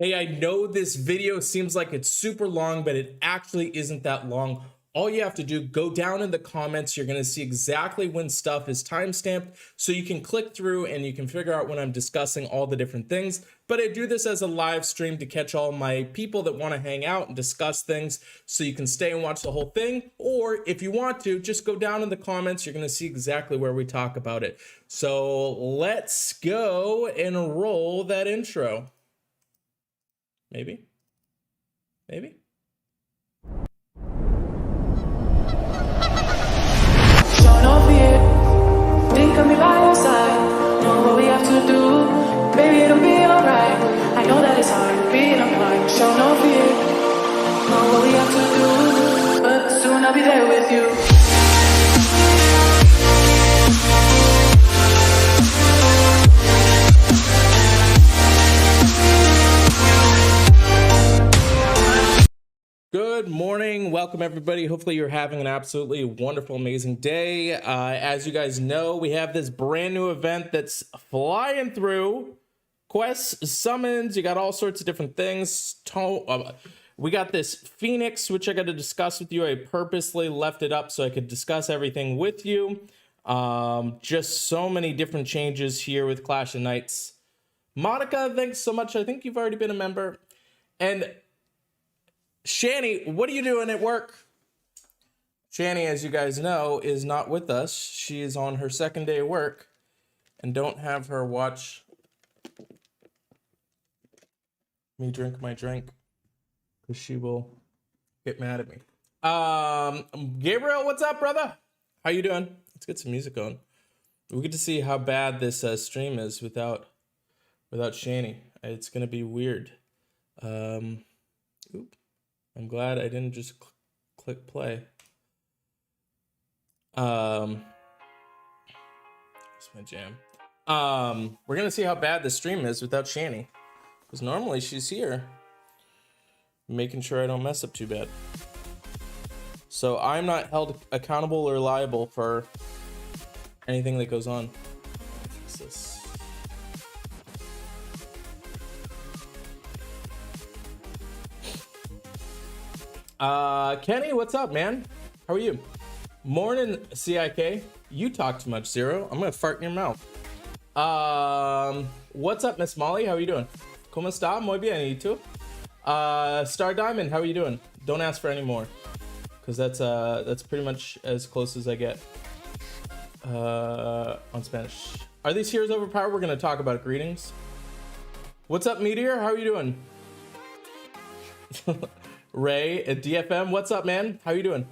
Hey, I know this video seems like it's super long, but it actually isn't that long. All you have to do, go down in the comments. You're going to see exactly when stuff is timestamped, so you can click through and you can figure out when I'm discussing all the different things. But I do this as a live stream to catch all my people that want to hang out and discuss things, so you can stay and watch the whole thing. Or if you want to, just go down in the comments. You're going to see exactly where we talk about it. So let's go and roll that intro. Maybe. Show no fear, think of me by your side. Know what we have to do, baby, it'll be alright. I know that it's hard being apart. Show no fear, know what we have to do, but soon I'll be there with you. Good morning. Welcome, everybody. Hopefully you're having an absolutely wonderful, amazing day. As you guys know, we have this brand new event that's flying through. Quests, summons, you got all sorts of different things. We got this Phoenix, which I got to discuss with you. I purposely left it up so I could discuss everything with you. Just so many different changes here with Clash of Knights. Monica, thanks so much. I think you've already been a member. And Shani, what are you doing at work? Shani, as you guys know, is not with us. She is on her second day of work, and don't have her watch me drink my drink, because she will get mad at me. Gabriel, what's up, brother? How you doing? Let's get some music on. We get to see how bad this stream is without Shani. It's gonna be weird. I'm glad I didn't just click play. That's my jam. We're gonna see how bad the stream is without Shani, because normally she's here, making sure I don't mess up too bad. So I'm not held accountable or liable for anything that goes on. Fix this. Kenny, what's up, man? How are you? Morning, CIK. You talk too much, Zero. I'm gonna fart in your mouth. What's up, Miss Molly? How are you doing? ¿Cómo está? Muy bien, ¿y tú? Star Diamond, how are you doing? Don't ask for any more, because that's pretty much as close as I get on Spanish. Are these heroes overpowered? We're gonna talk about it. Greetings. What's up, Meteor? How are you doing? Ray at DFM, what's up, man? How you doing?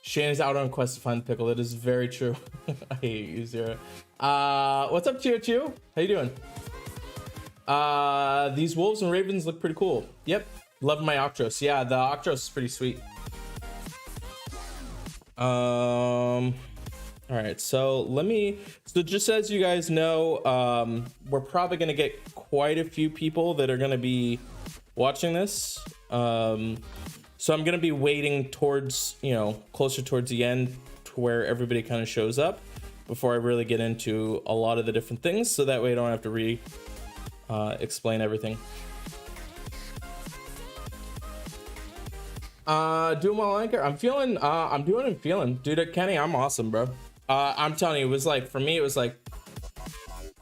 Shane is out on a quest to find the pickle. That is very true. I hate you, Zero. What's up, Chio Chio? How you doing? These wolves and ravens look pretty cool. Yep, love my Octros. Yeah, the Octros is pretty sweet. All right, so just as you guys know, we're probably gonna get quite a few people that are gonna be watching this. So I'm gonna be waiting towards, closer towards the end to where everybody kind of shows up before I really get into a lot of the different things, so that way I don't have to explain everything. Doing well, Anchor. I'm doing and feeling. Dude, Kenny, I'm awesome, bro. I'm telling you, it was like, for me, it was like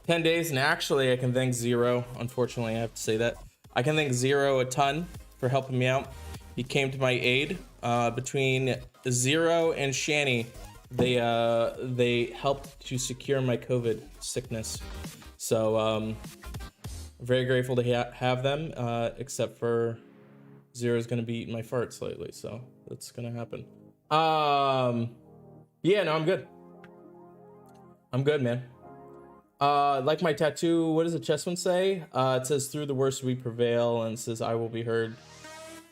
10 days, and actually I can thank Zero. Unfortunately, I have to say that. I can thank Zero a ton for helping me out. He came to my aid. Between Zero and Shani, they helped to secure my COVID sickness. So very grateful to have them, except for Zero's gonna be eating my farts lately, so that's gonna happen. Yeah, no, I'm good. I'm good, man. Like my tattoo, what does the chest one say? It says through the worst we prevail, and it says I will be heard.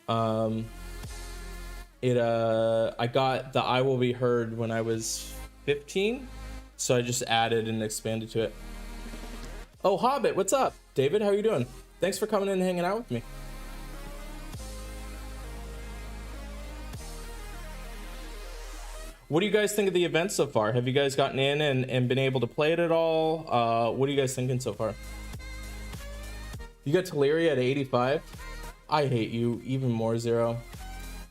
I got the I will be heard when I was 15, so I just added and expanded to it. Oh, Hobbit, what's up? David, how are you doing? Thanks for coming in and hanging out with me. What do you guys think of the event so far? Have you guys gotten in and been able to play it at all? What are you guys thinking so far? You got Teleria at 85. I hate you even more, Zero.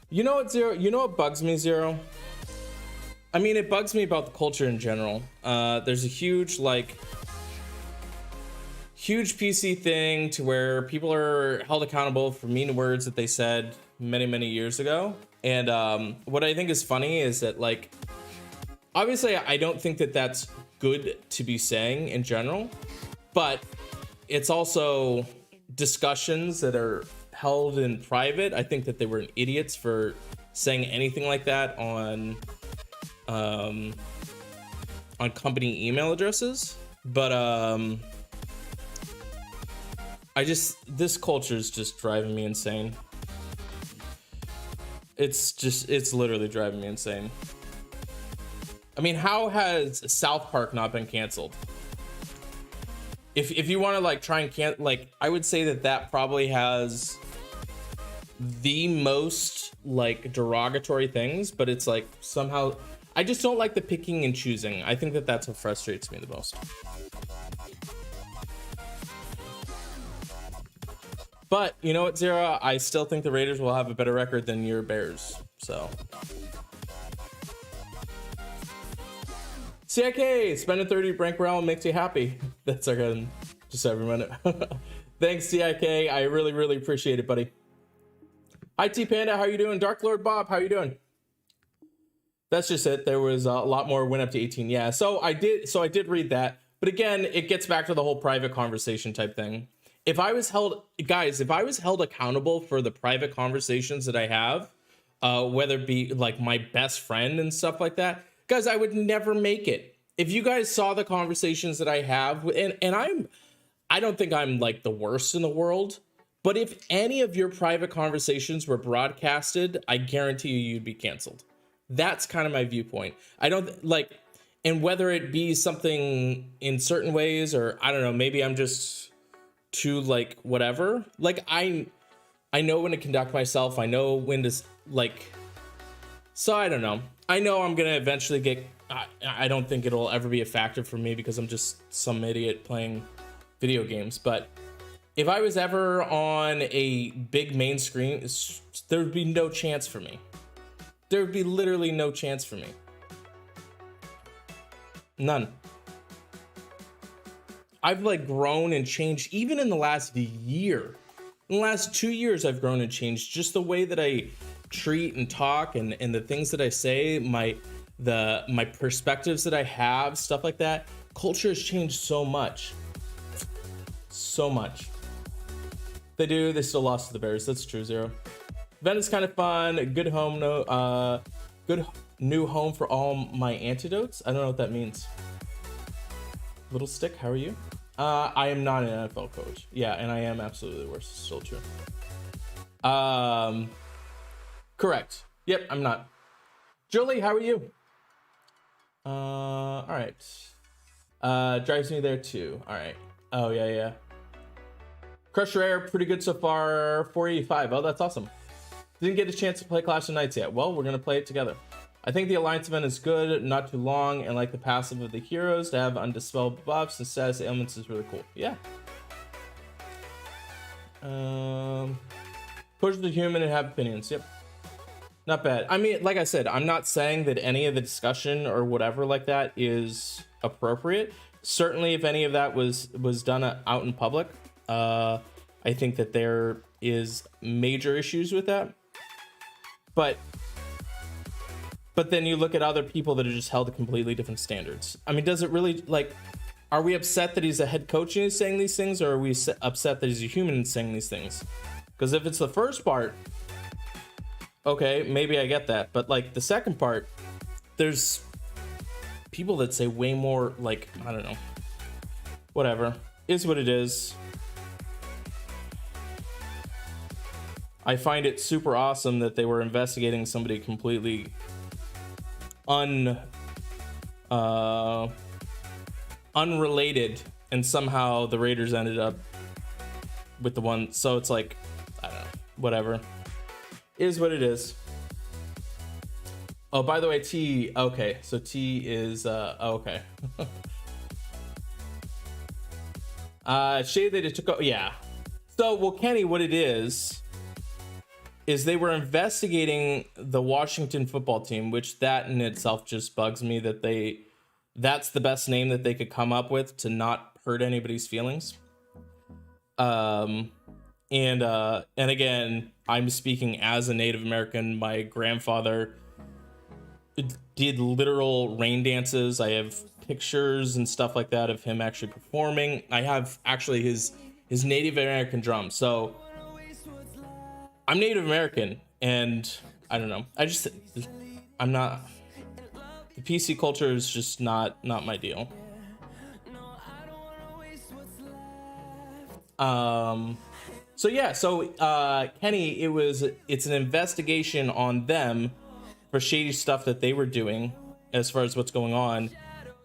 You know what, Zero? You know what bugs me, Zero? I mean, it bugs me about the culture in general. There's a huge PC thing to where people are held accountable for mean words that they said many years ago. And what I think is funny is that, like, obviously I don't think that that's good to be saying in general, but it's also discussions that are held in private. I think that they were idiots for saying anything like that on company email addresses. But this culture is just driving me insane. It's literally driving me insane. I mean, how has South Park not been canceled? If you want to like try and I would say that probably has the most like derogatory things, but it's like somehow I just don't like the picking and choosing. I think that's what frustrates me the most. But you know what, Zara? I still think the Raiders will have a better record than your Bears. So. CIK, spending 30 Brank Realm makes you happy. That's our gun. Just every minute. Thanks, CIK. I really appreciate it, buddy. Hi, T Panda. How you doing? Dark Lord Bob, how you doing? That's just it. There was a lot more went up to 18. Yeah, so I did read that. But again, it gets back to the whole private conversation type thing. If I was held accountable for the private conversations that I have, whether it be like my best friend and stuff like that, guys, I would never make it. If you guys saw the conversations that I have, and I don't think I'm like the worst in the world, but if any of your private conversations were broadcasted, I guarantee you'd be canceled. That's kind of my viewpoint. I don't like, and whether it be something in certain ways, or I don't know, maybe I'm just too like whatever. Like I know when to conduct myself. I know when to like. So I don't know. I know I'm gonna eventually get. I don't think it'll ever be a factor for me because I'm just some idiot playing video games. But if I was ever on a big main screen, there would be no chance for me. There would be literally no chance for me. None. I've like grown and changed even in the last year. In the last 2 years, I've grown and changed. Just the way that I treat and talk and the things that I say, my perspectives that I have, stuff like that. Culture has changed so much. So much. They still lost to the Bears. That's true, Zero. Event is kind of fun. Good good new home for all my antidotes. I don't know what that means. Little Stick, how are you? I am not an NFL coach. Yeah, and I am absolutely the worst. It's still true. Correct. Yep, I'm not. Julie, how are you? All right. Drives me there too. All right. Oh, yeah. Crusher Air, pretty good so far. 485. Oh, that's awesome. Didn't get a chance to play Clash of Nights yet. Well, we're going to play it together. I think the Alliance event is good, not too long, and like the passive of the heroes to have undispelled buffs and status ailments is really cool. Yeah. Push the human and have opinions. Yep. Not bad. I mean, like I said, I'm not saying that any of the discussion or whatever like that is appropriate. Certainly, if any of that was done out in public, I think that there is major issues with that. But then you look at other people that are just held to completely different standards. I mean, does it really, like, are we upset that he's a head coach and he's saying these things, or are we upset that he's a human and saying these things? Because if it's the first part, okay, maybe I get that. But like the second part, there's people that say way more, like, I don't know. Whatever. Is what it is. I find it super awesome that they were investigating somebody completely unrelated, and somehow the Raiders ended up with the one. So it's like, I don't know, whatever. Is what it is. Oh, by the way, T. Okay, so T is okay. Shade they just took. Yeah, So, well, Kenny, what it is they were investigating the Washington football team, which that in itself just bugs me that that's the best name that they could come up with to not hurt anybody's feelings. And again, I'm speaking as a Native American. My grandfather did literal rain dances. I have pictures and stuff like that of him actually performing. I have actually his Native American drum. So I'm Native American, and I don't know. I'm not. The PC culture is just not my deal. So yeah, Kenny, it's an investigation on them for shady stuff that they were doing as far as what's going on.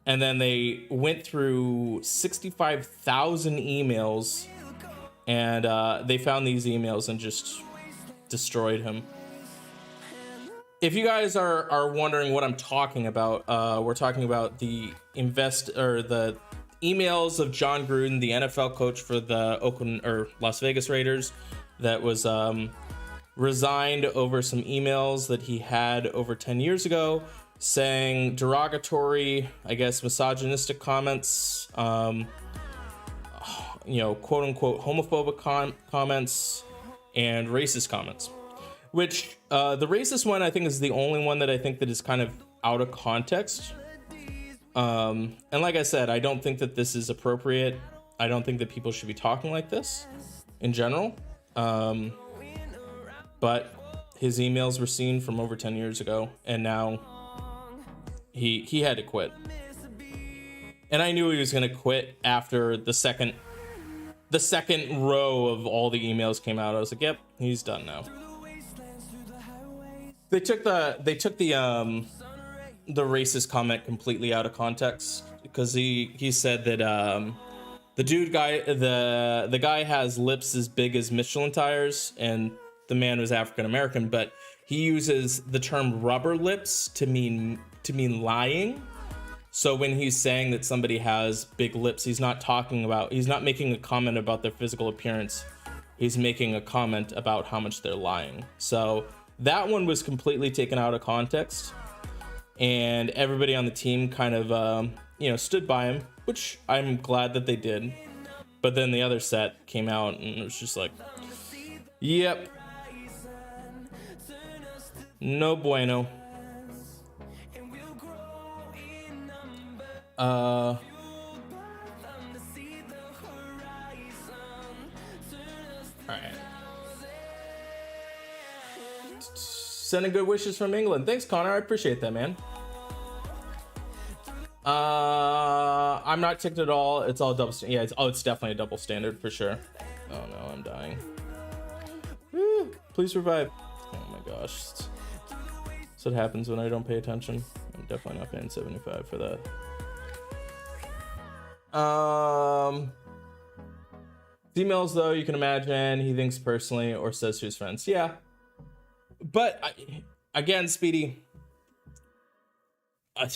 And then they went through 65,000 emails, and they found these emails and just destroyed him. If you guys are wondering what I'm talking about, we're talking about the emails of Jon Gruden, the NFL coach for the Las Vegas Raiders, that was resigned over some emails that he had over 10 years ago, saying derogatory, I guess, misogynistic comments, quote unquote homophobic comments, and racist comments. Which the racist one, I think, is the only one that I think that is kind of out of context. And like I said, I don't think that this is appropriate. I don't think that people should be talking like this in general. But his emails were seen from over 10 years ago, and now he had to quit. And I knew he was going to quit after the second row of all the emails came out. I was like, yep, he's done now. They took the racist comment completely out of context, because he said that the guy has lips as big as Michelin tires, and the man was African American, but he uses the term rubber lips to mean lying. So when he's saying that somebody has big lips, he's not making a comment about their physical appearance. He's making a comment about how much they're lying. So that one was completely taken out of context, and everybody on the team kind of stood by him, which I'm glad that they did. But then the other set came out, and it was just like, yep, no bueno. All right. Sending good wishes from England. Thanks, Connor. I appreciate that, man. I'm not ticked at all. It's all double. Yeah, it's definitely a double standard for sure. Oh no, I'm dying. Woo, please revive. Oh my gosh. That's what happens when I don't pay attention. I'm definitely not paying 75 for that. Emails, though, you can imagine he thinks personally or says to his friends. Yeah. But again, Speedy, I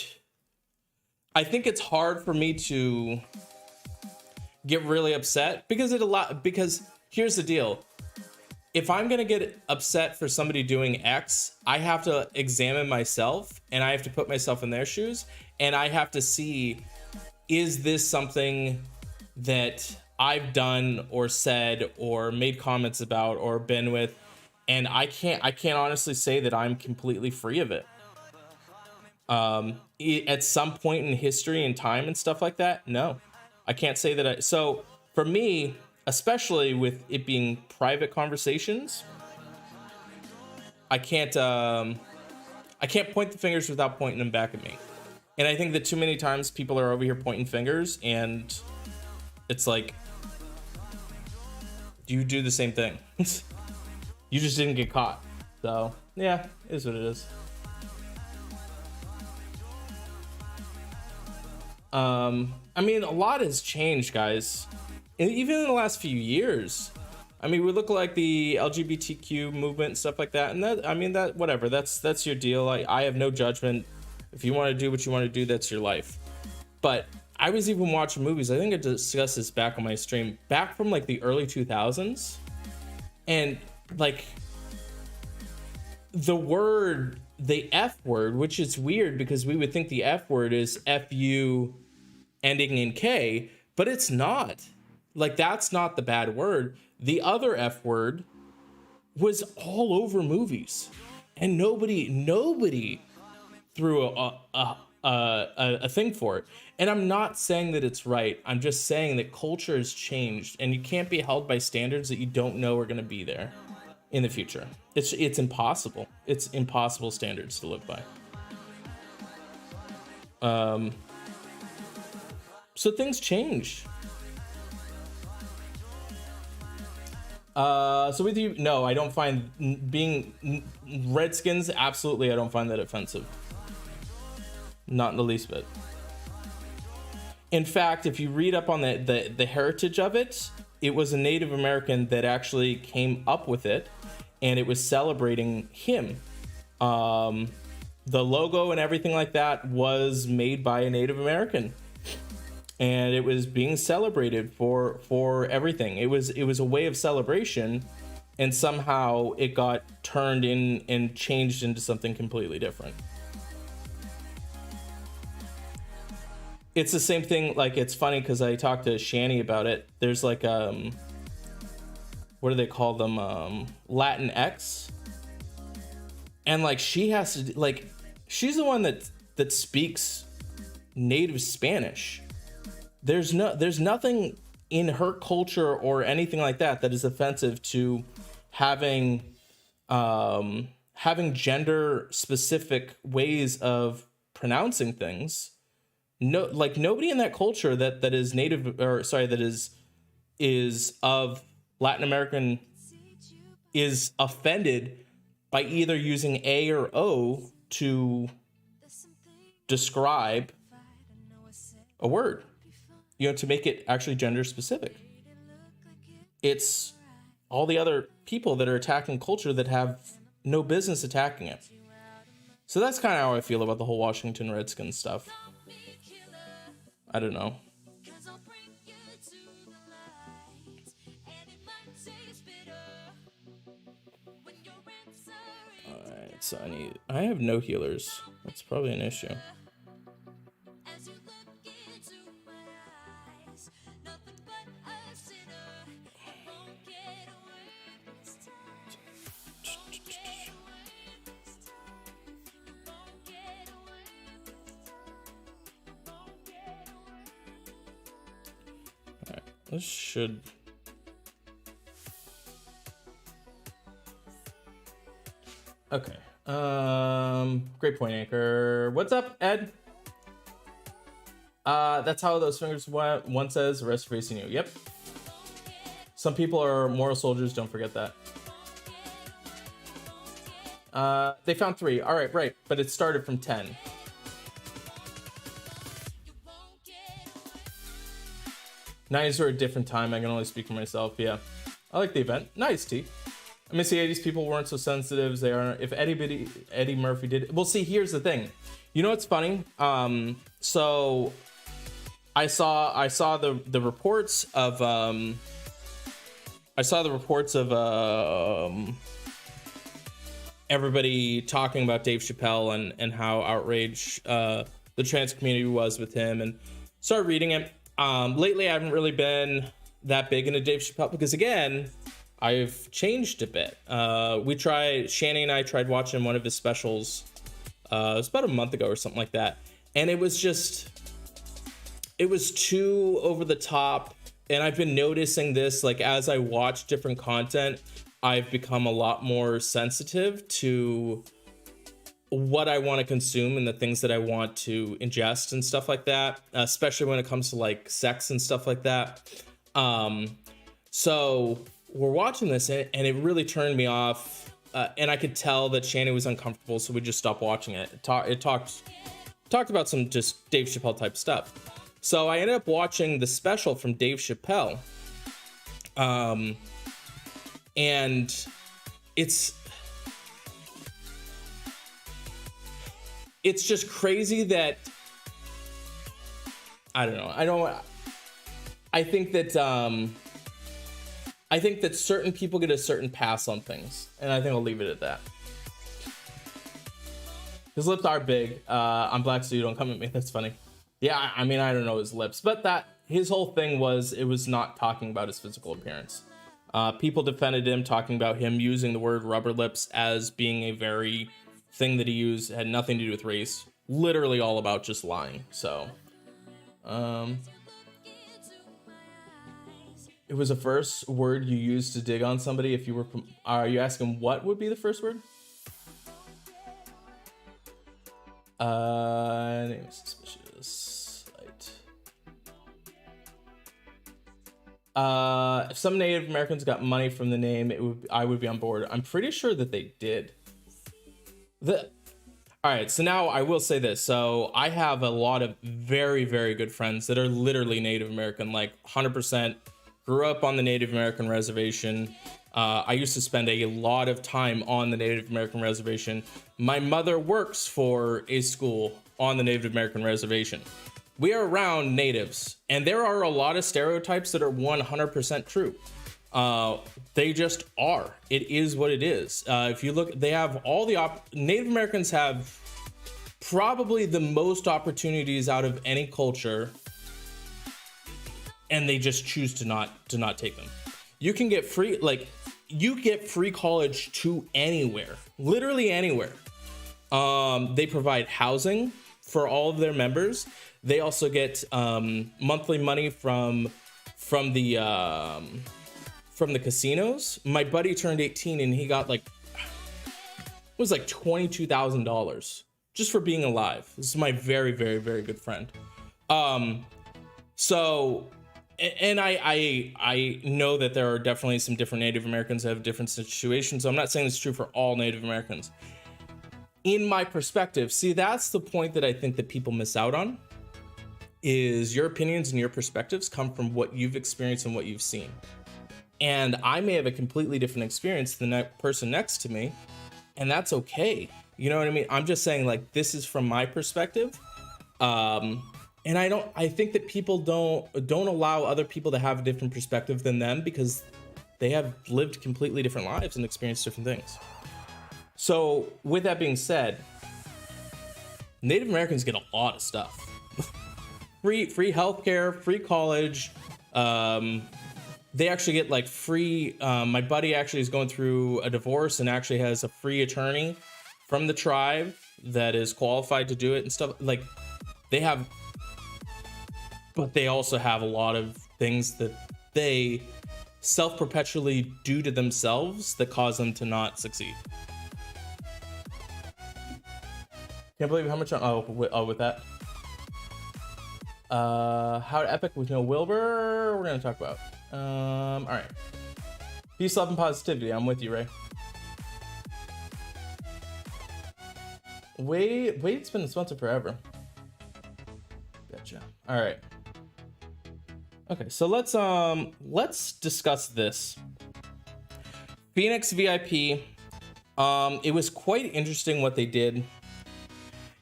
think it's hard for me to get really upset because here's the deal. If I'm going to get upset for somebody doing X, I have to examine myself, and I have to put myself in their shoes, and I have to see, is this something that I've done or said or made comments about or been with? And I can't honestly say that I'm completely free of it. At some point in history and time and stuff like that, no, I can't say that. So for me, especially with it being private conversations, I can't point the fingers without pointing them back at me. And I think that too many times people are over here pointing fingers, and it's like, you do the same thing. You just didn't get caught. So yeah, it is what it is. I mean, a lot has changed, guys. And even in the last few years. I mean, we look like the LGBTQ movement and stuff like that. And that, I mean, that, whatever, that's your deal. I have no judgment. If you want to do what you want to do, that's your life. But I was even watching movies. I think I discussed this back on my stream, back from like the early 2000s. And like the F word, which is weird because we would think the F word is FU ending in K, but it's not. Like, that's not the bad word. The other F word was all over movies, and nobody threw a thing for it. And I'm not saying that it's right. I'm just saying that culture has changed, and you can't be held by standards that you don't know are going to be there in the future. It's impossible. It's impossible standards to live by. So things change. So with you, no, I don't find being Redskins, absolutely, I don't find that offensive. Not in the least bit. In fact, if you read up on the heritage of it, it was a Native American that actually came up with it, and it was celebrating him. The logo and everything like that was made by a Native American, and it was being celebrated for everything. It was a way of celebration, and somehow it got turned in and changed into something completely different. It's the same thing. Like, it's funny because I talked to Shani about it. There's like what do they call them, Latin X, and like she has to, like, she's the one that speaks native Spanish. There's nothing in her culture or anything like that that is offensive to having gender specific ways of pronouncing things. No, like, nobody in that culture that is native, or sorry, that is of Latin American is offended by either using A or O to describe a word, to make it actually gender specific. It's all the other people that are attacking culture that have no business attacking it. So that's kind of how I feel about the whole Washington Redskins stuff. I don't know. Alright, so I have no healers. That's probably an issue. This should... Okay. Great point, Anchor. What's up, Ed? That's how those fingers went. One says, the rest facing you. Yep. Some people are moral soldiers, don't forget that. They found 3. All right, right. But it started from 10. Nights are a different time. I can only speak for myself. Yeah, I like the event. Nice, T. I miss the 80s. People weren't so sensitive as they are. If Eddie Murphy did, well, see, here's the thing. You know what's funny? So I saw the reports of everybody talking about Dave Chappelle and how outraged the trans community was with him, and started reading it. Lately, I haven't really been that big into Dave Chappelle because, again, I've changed a bit. Shani and I tried watching one of his specials. It was about a month ago or something like that. And it was too over the top. And I've been noticing this, like, as I watch different content, I've become a lot more sensitive to what I want to consume and the things that I want to ingest and stuff like that, especially when it comes to like sex and stuff like that. So we're watching this and it really turned me off, and I could tell that Shani was uncomfortable, so we just stopped watching it. It talked about some just Dave Chappelle type stuff. So I ended up watching the special from Dave Chappelle, and it's just crazy that I don't know. I think that certain people get a certain pass on things, and I think I'll leave it at that. His lips are big. I'm black, so you don't come at me. That's funny. Yeah, I mean, I don't know his lips, but his whole thing was, it was not talking about his physical appearance. People defended him, talking about him using the word rubber lips as being a very thing that he used, had nothing to do with race. Literally all about just lying. So, it was the first word you used to dig on somebody. If you were, are you asking what would be the first word? Name suspicious. If some Native Americans got money from the name, I would be on board. I'm pretty sure that they did. All right, so now I will say this. So I have a lot of very, very good friends that are literally Native American, like 100%. Grew up on the Native American reservation. I used to spend a lot of time on the Native American reservation. My mother works for a school on the Native American reservation. We are around natives, and there are a lot of stereotypes that are 100% true. They just are. It is what it is. If you look, they have all the Native Americans have probably the most opportunities out of any culture, and they just choose to not take them. You can get free, you get free college to anywhere, literally anywhere. They provide housing for all of their members. They also get monthly money from the casinos. My buddy turned 18 and he got it was like $22,000 just for being alive. This is my very, very, very good friend. So, and I know that there are definitely some different Native Americans that have different situations. So I'm not saying it's true for all Native Americans. In my perspective, see, that's the point that I think that people miss out on, is your opinions and your perspectives come from what you've experienced and what you've seen. And I may have a completely different experience than that person next to me, and that's okay. You know what I mean? I'm just saying, this is from my perspective. And I think that people don't allow other people to have a different perspective than them because they have lived completely different lives and experienced different things. So with that being said, Native Americans get a lot of stuff. free healthcare, free college. They actually get free. My buddy actually is going through a divorce and actually has a free attorney from the tribe that is qualified to do it and stuff. They have, but they also have a lot of things that they self-perpetually do to themselves that cause them to not succeed. Can't believe how much. With that. How epic with no Wilbur. We're gonna talk about. All right. Peace, love, and positivity. I'm with you, Ray. Wade's been a sponsor forever. Gotcha. All right. Okay, so let's discuss this. Phoenix VIP. It was quite interesting what they did.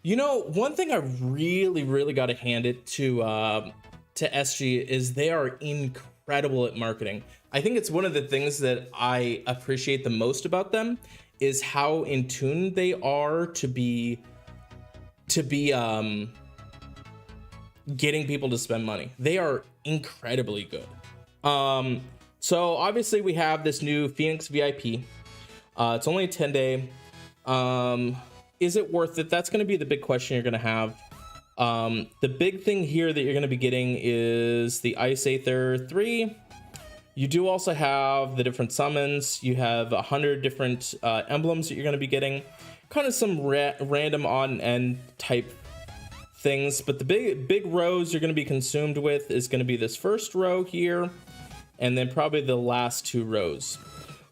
You know, one thing I really, really got to hand it to SG is they are incredible at marketing. I think it's one of the things that I appreciate the most about them is how in tune they are to be getting people to spend money. They are incredibly good. So obviously we have this new Phoenix VIP. It's only a 10-day. Is it worth it? That's going to be the big question you're going to have. The big thing here that you're going to be getting is the Ice Aether 3. You do also have the different summons. You have 100 different emblems that you're going to be getting. Kind of some random on-end type things. But the big rows you're going to be consumed with is going to be this first row here. And then probably the last two rows.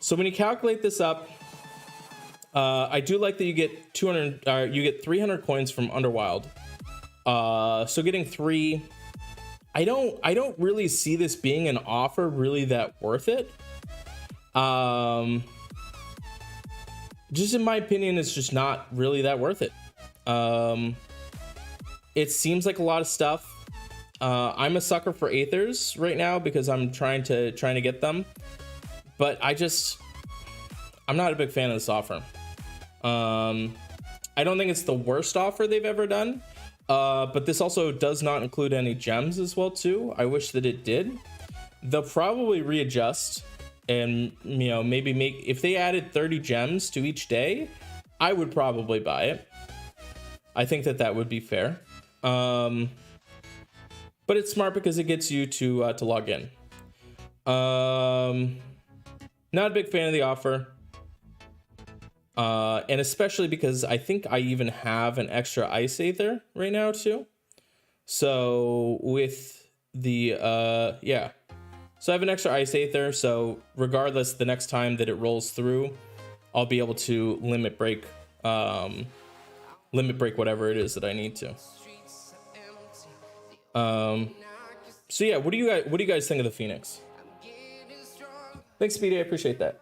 So when you calculate this up, I do like that you get 300 coins from Underwild. So getting 3, I don't really see this being an offer really that worth it. Just in my opinion, it's just not really that worth it. It seems like a lot of stuff. I'm a sucker for Aethers right now because I'm trying to get them, but I'm not a big fan of this offer. I don't think it's the worst offer they've ever done, but this also does not include any gems as well too. I wish that it did. They'll probably readjust and, you know, maybe if they added 30 gems to each day, I would probably buy it. I think that would be fair. But it's smart because it gets you to log in. Not a big fan of the offer. And especially because I think I even have an extra Ice Aether right now too. So with the, yeah. So I have an extra Ice Aether. So regardless, the next time that it rolls through, I'll be able to limit break whatever it is that I need to. So yeah, what do you guys think of the Phoenix? Thanks, Speedy. I appreciate that.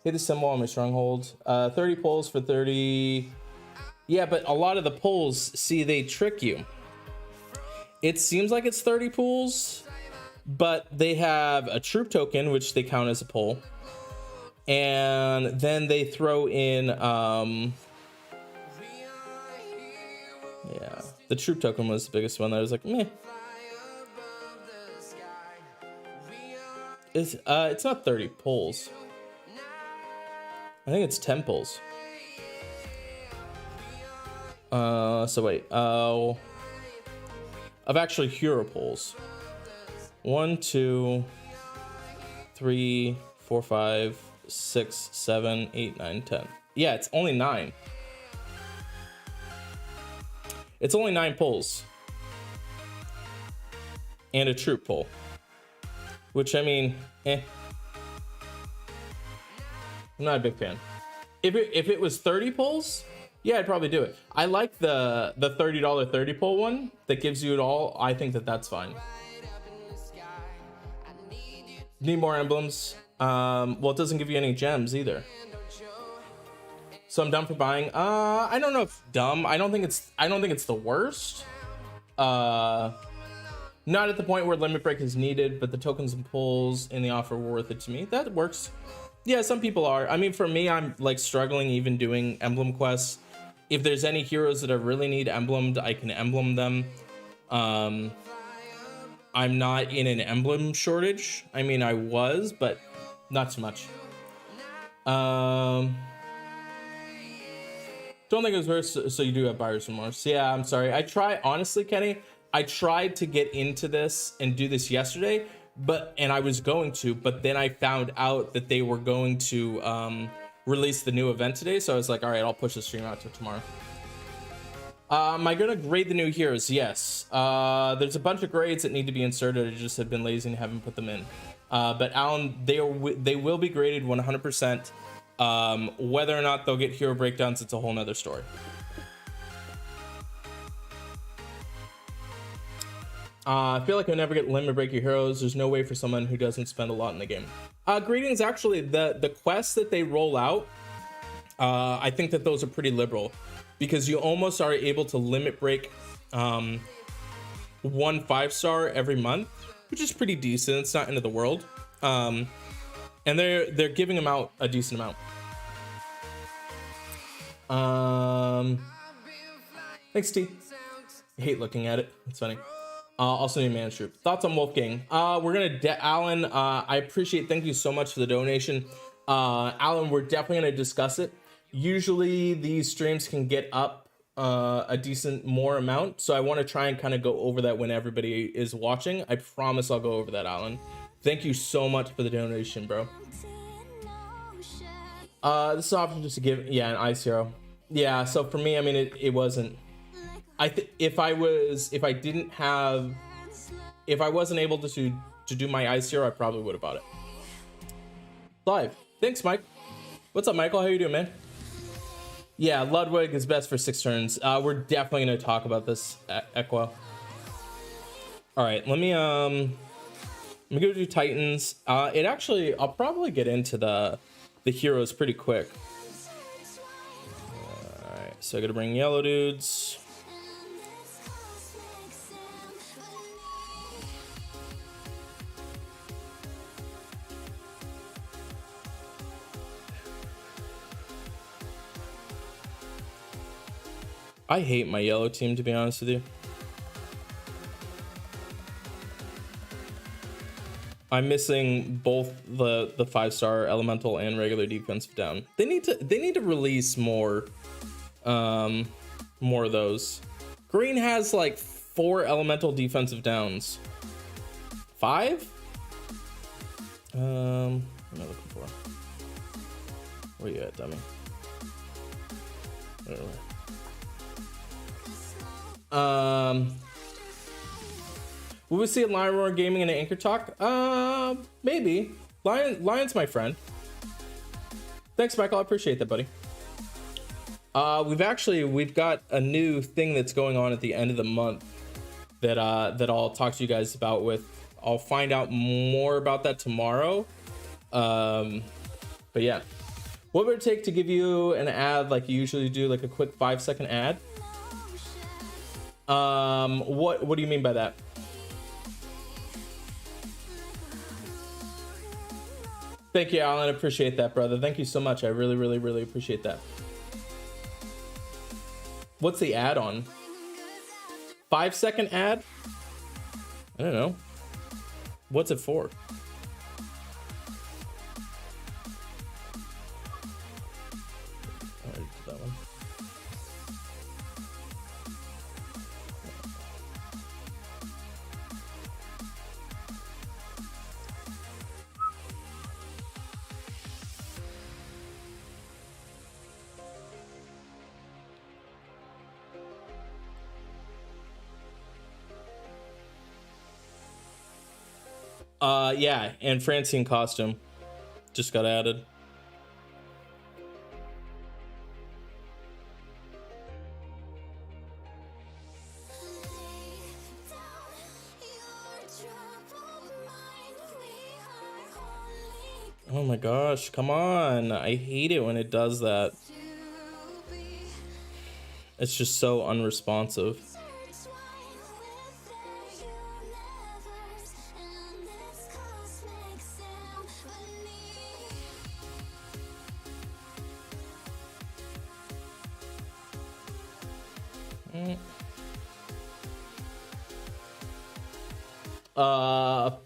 Hit the symbol on my stronghold. 30 pulls for 30. Yeah, but a lot of the pulls, see, they trick you. It seems like it's 30 pulls, but they have a troop token, which they count as a pull. And then they throw in, yeah, the troop token was the biggest one that I was like, meh. It's not 30 pulls. I think it's 10 pulls. So wait, of actually hero pulls. 1, 2, 3, 4, 5, 6, 7, 8, 9, 10. Yeah, it's only 9. It's only 9 pulls. And a troop pull. Which, I mean, I'm not a big fan. If it was 30 pulls, yeah, I'd probably do it. I like the $30 30 pull one that gives you it all. I think that's fine. Need more emblems. Well, it doesn't give you any gems either. So I'm done for buying. I don't know if dumb. I don't think it's the worst. Not at the point where limit break is needed, but the tokens and pulls in the offer were worth it to me. That works. Yeah, some people are. I mean, for me, I'm like struggling even doing emblem quests. If there's any heroes that I really need emblemed, I can emblem them. I'm not in an emblem shortage. I mean, I was, but not so much. Don't think it was worse. So you do have buyer's remorse. Yeah, I'm sorry. Honestly, Kenny, I tried to get into this and do this yesterday, and I was going to, but then I found out that they were going to release the new event today. So I was like, all right, I'll push the stream out to tomorrow. Am I gonna grade the new heroes? Yes. There's a bunch of grades that need to be inserted. I just have been lazy and haven't put them in. But Alan, they will be graded 100%. Whether or not they'll get hero breakdowns, it's a whole nother story. I feel like I never get limit break your heroes. There's no way for someone who doesn't spend a lot in the game. Greetings, actually, the quests that they roll out, I think that those are pretty liberal, because you almost are able to limit break 1 5-star every month, which is pretty decent. It's not end of the world. And they're giving them out a decent amount. Thanks, T. I hate looking at it. It's funny. Also need man troop. Thoughts on Wolfgang? We're gonna Alan. I appreciate. Thank you so much for the donation, Alan. We're definitely gonna discuss it. Usually these streams can get up a decent more amount, so I want to try and kind of go over that when everybody is watching. I promise I'll go over that, Alan. Thank you so much for the donation, bro. This is option just to give, yeah, an ice hero. Yeah, so for me, I mean, it wasn't. If I wasn't able to do my ice hero, I probably would have bought it. Live. Thanks, Mike. What's up, Michael? How you doing, man? Yeah, Ludwig is best for 6 turns. We're definitely gonna talk about this, Equa. All right, let me go do Titans. I'll probably get into the heroes pretty quick. All right, so I gotta bring yellow dudes. I hate my yellow team, to be honest with you. I'm missing both the 5-star elemental and regular defensive down. They need to release more more of those. Green has like 4 elemental defensive downs. 5? What am I looking for? Where you at, dummy? Will we see a Lion Roar Gaming and an Anchor Talk? Maybe. Lion's my friend. Thanks, Michael. I appreciate that, buddy. We've got a new thing that's going on at the end of the month that I'll talk to you guys about with. I'll find out more about that tomorrow. But yeah. What would it take to give you an ad like you usually do, like a quick 5-second ad? What do you mean by that? Thank you, Alan. I appreciate that, brother. Thank you so much. I really, really, really appreciate that. What's the ad on? 5-second ad? I don't know. What's it for? I already did that one. Yeah, and Francine costume just got added. Oh my gosh, come on. I hate it when it does that. It's just so unresponsive.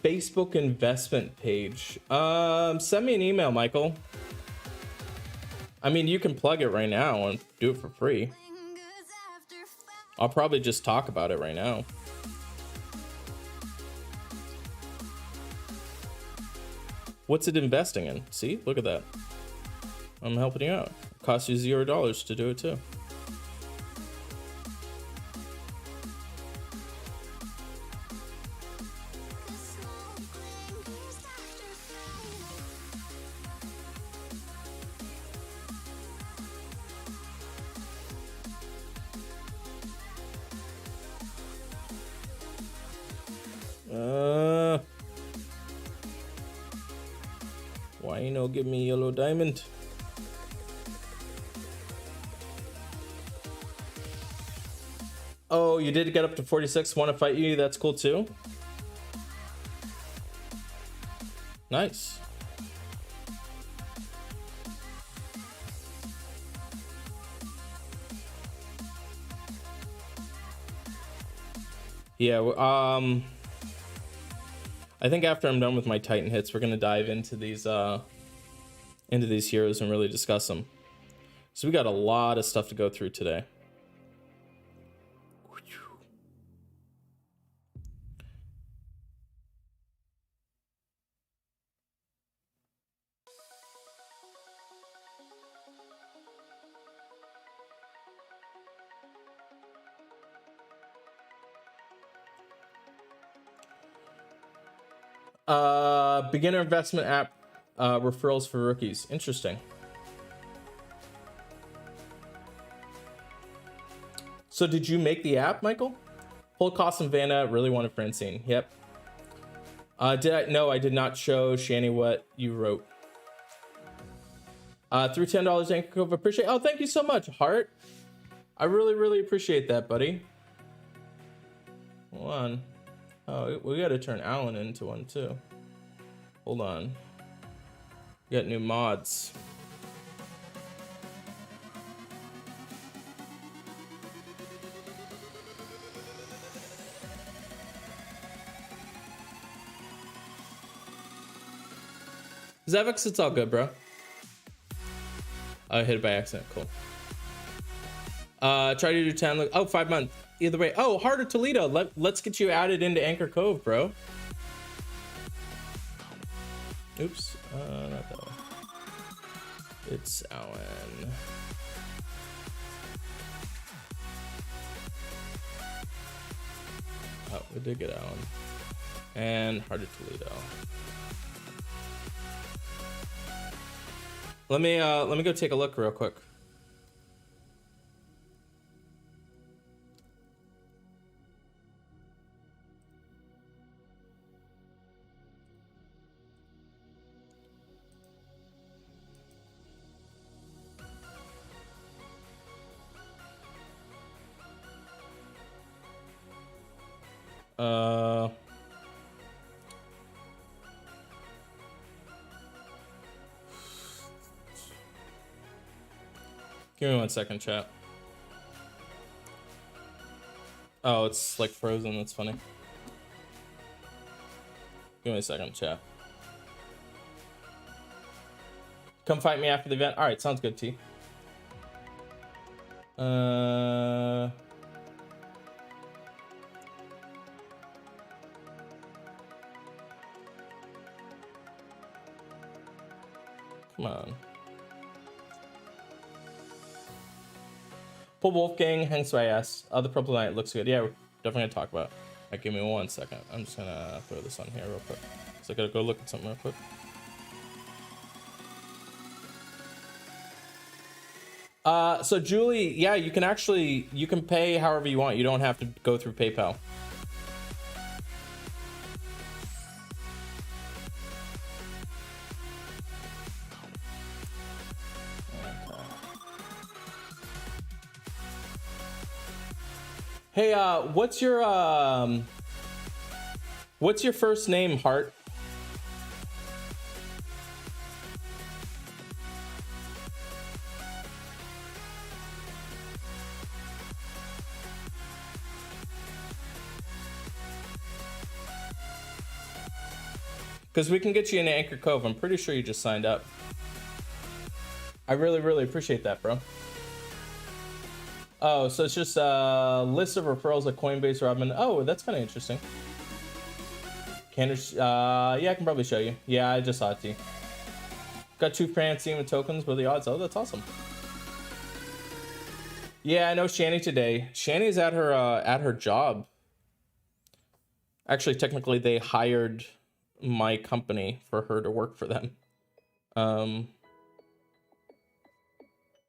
Facebook investment page. Send me an email, Michael. I mean, you can plug it right now and do it for free. I'll probably just talk about it right now. What's it investing in? See, look at that. I'm helping you out. It costs you $0 to do it too. Why you no give me yellow diamond? Oh, you did get up to 46. Want to fight you? That's cool too. Nice. Yeah, I think after I'm done with my Titan hits, we're gonna dive into these heroes and really discuss them. So we got a lot of stuff to go through today. Beginner investment app referrals for rookies. Interesting. So did you make the app, Michael? Whole costume Vanna really wanted Francine. Yep. No, I did not show Shani what you wrote. Through $10 Anchor Cove. Appreciate. Oh, thank you so much, Heart. I really, really appreciate that, buddy. Hold on. Oh, we got to turn Alan into one too. Hold on. We got new mods. Zevix, it's all good, bro. I hit it by accident. Cool. Try to do 10. Oh, 5 months. Either way. Oh, Heart of Toledo. Let's get you added into Anchor Cove, bro. Oops. Not that one. It's Owen. Oh, we did get Owen. And Heart of Toledo. Let me go take a look real quick. Give me 1 second, chat. Oh, it's like frozen. That's funny. Give me a second, chat. Come fight me after the event. All right, sounds good, T. Come on. Pull Wolfgang, hangs by ass. The Purple Knight looks good. Yeah, we're definitely gonna talk about it. Right, give me 1 second. I'm just gonna throw this on here real quick. So I gotta go look at something real quick. So Julie, yeah, you can pay however you want. You don't have to go through PayPal. Hey, what's your first name, Heart? Because we can get you into Anchor Cove. I'm pretty sure you just signed up. I really, really appreciate that, bro. Oh, so it's just a list of referrals at Coinbase, Robin. Oh, that's kind of interesting. Yeah, I can probably show you. Yeah, I just saw it, T. Got 2 Ferant with tokens. What are the odds? Oh, that's awesome. Yeah, I know Shani today. Shani's at her job. Actually, technically, they hired my company for her to work for them.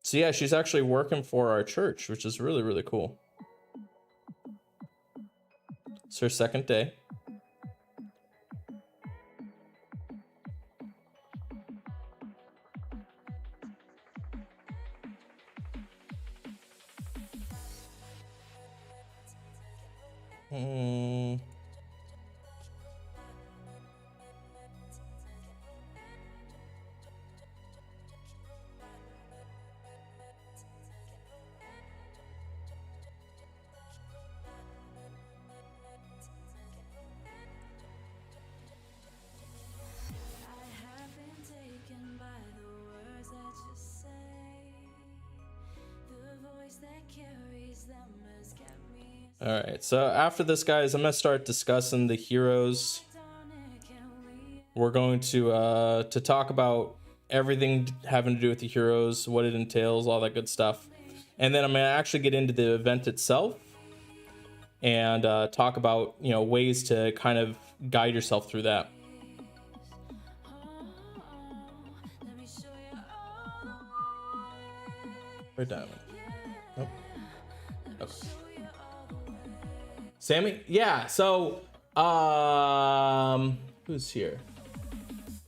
So yeah, she's actually working for our church, which is really, really cool. It's her second day. All right, so after this, guys, I'm gonna start discussing the heroes. We're going to talk about everything having to do with the heroes, what it entails, all that good stuff, and then I'm gonna actually get into the event itself and talk about, you know, ways to kind of guide yourself through that. Right down. Nope. Okay. Sammy? Yeah, so who's here?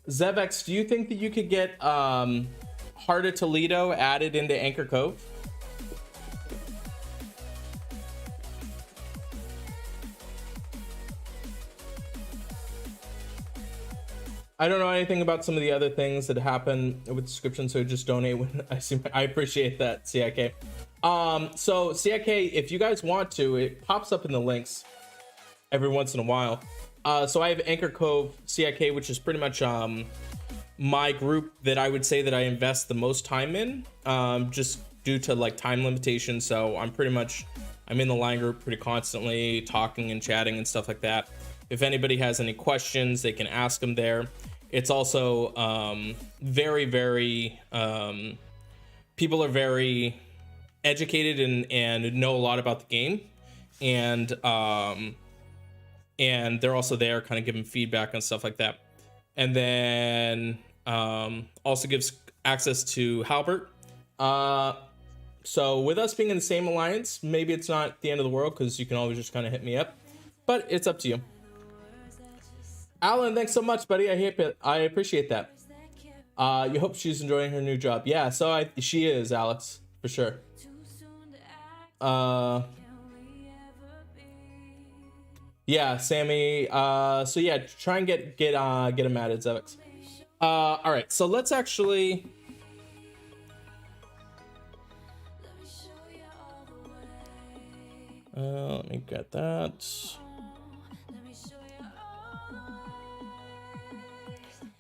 Zevex, do you think that you could get Heart of Toledo added into Anchor Cove? I don't know anything about some of the other things that happen with description, so just donate when I appreciate that, CIK. So CIK, if you guys want to, it pops up in the links every once in a while. So I have Anchor Cove CIK, which is pretty much my group that I would say that I invest the most time in, just due to like time limitations. So I'm in the line group pretty constantly, talking and chatting and stuff like that. If anybody has any questions, they can ask them there. It's also very, very, people are very educated and know a lot about the game. And they're also there kind of giving feedback and stuff like that. And then also gives access to Halbert. So with us being in the same alliance, maybe it's not the end of the world, because you can always just kind of hit me up, but it's up to you. Alan, thanks so much, buddy. I appreciate that. You hope she's enjoying her new job. Yeah, so she is, Alex, for sure. Yeah, Sammy. So yeah, try and get him added, Zevix. All right, so let's actually. Let me get that.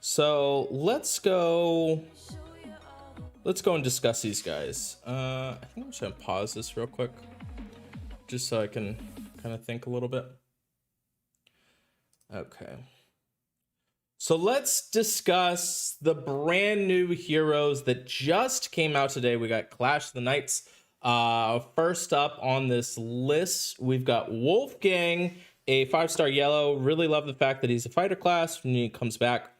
So let's go and discuss these guys. I think I'm just gonna pause this real quick, just so I can kind of think a little bit. Okay. So let's discuss the brand new heroes that just came out today. We got Clash of the Knights. First up on this list, we've got Wolfgang, a 5-star yellow. Really love the fact that he's a fighter class when he comes back.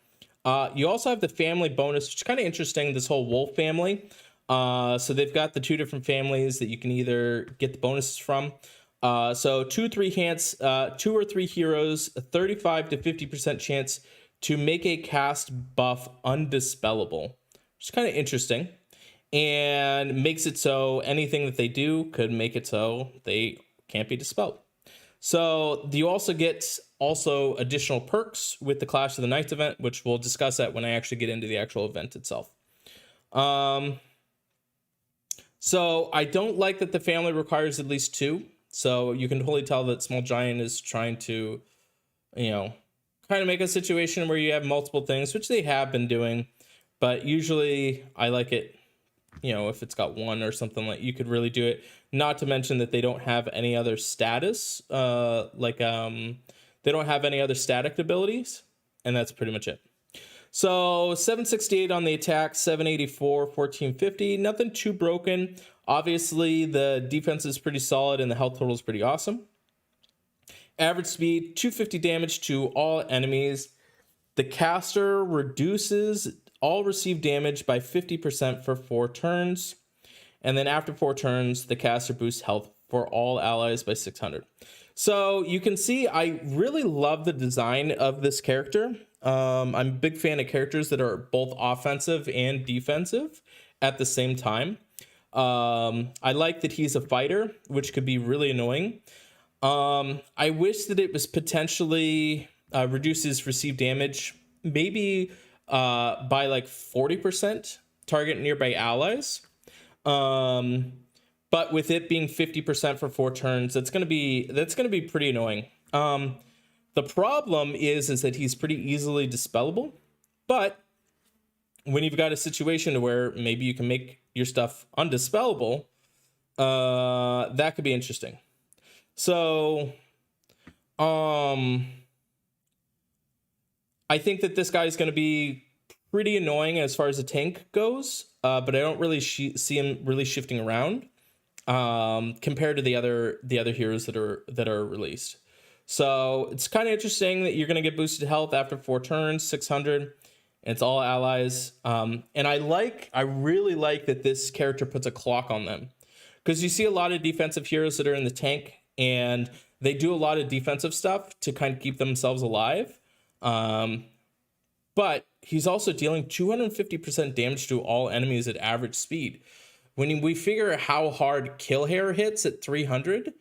You also have the family bonus, which is kind of interesting, this whole Wolf family. So they've got the 2 different families that you can either get the bonuses from. So 2 or 3 heroes, a 35 to 50% chance to make a cast buff undispellable, which is kind of interesting, and makes it so anything that they do could make it so they can't be dispelled. So you also get additional perks with the Clash of the Knights event, which we'll discuss that when I actually get into the actual event itself. So I don't like that the family requires at least 2. So you can totally tell that Small Giant is trying to, kind of make a situation where you have multiple things, which they have been doing. But usually I like it, if it's got 1 or something, like you could really do it. Not to mention that they don't have any other status, they don't have any other static abilities, and that's pretty much it. So 768 on the attack, 784, 1450, nothing too broken. Obviously the defense is pretty solid and the health total is pretty awesome. Average speed, 250 damage to all enemies. The caster reduces all received damage by 50% for 4 turns. And then after 4 turns, the caster boosts health for all allies by 600. So you can see I really love the design of this character. I'm a big fan of characters that are both offensive and defensive at the same time. I like that he's a fighter, which could be really annoying. I wish that it was potentially reduces received damage, maybe by like 40%, target nearby allies. But with it being 50% for 4 turns, that's gonna be pretty annoying. The problem is that he's pretty easily dispellable, but when you've got a situation where maybe you can make your stuff undispellable, that could be interesting. So, I think that this guy is going to be pretty annoying as far as the tank goes, but I don't really see him really shifting around compared to the other heroes that are released. So it's kind of interesting that you're going to get boosted health after 4 turns, 600, and it's all allies. And I really like that this character puts a clock on them, because you see a lot of defensive heroes that are in the tank and they do a lot of defensive stuff to kind of keep themselves alive. But he's also dealing 250% damage to all enemies at average speed. When we figure how hard Kill Hair hits at 300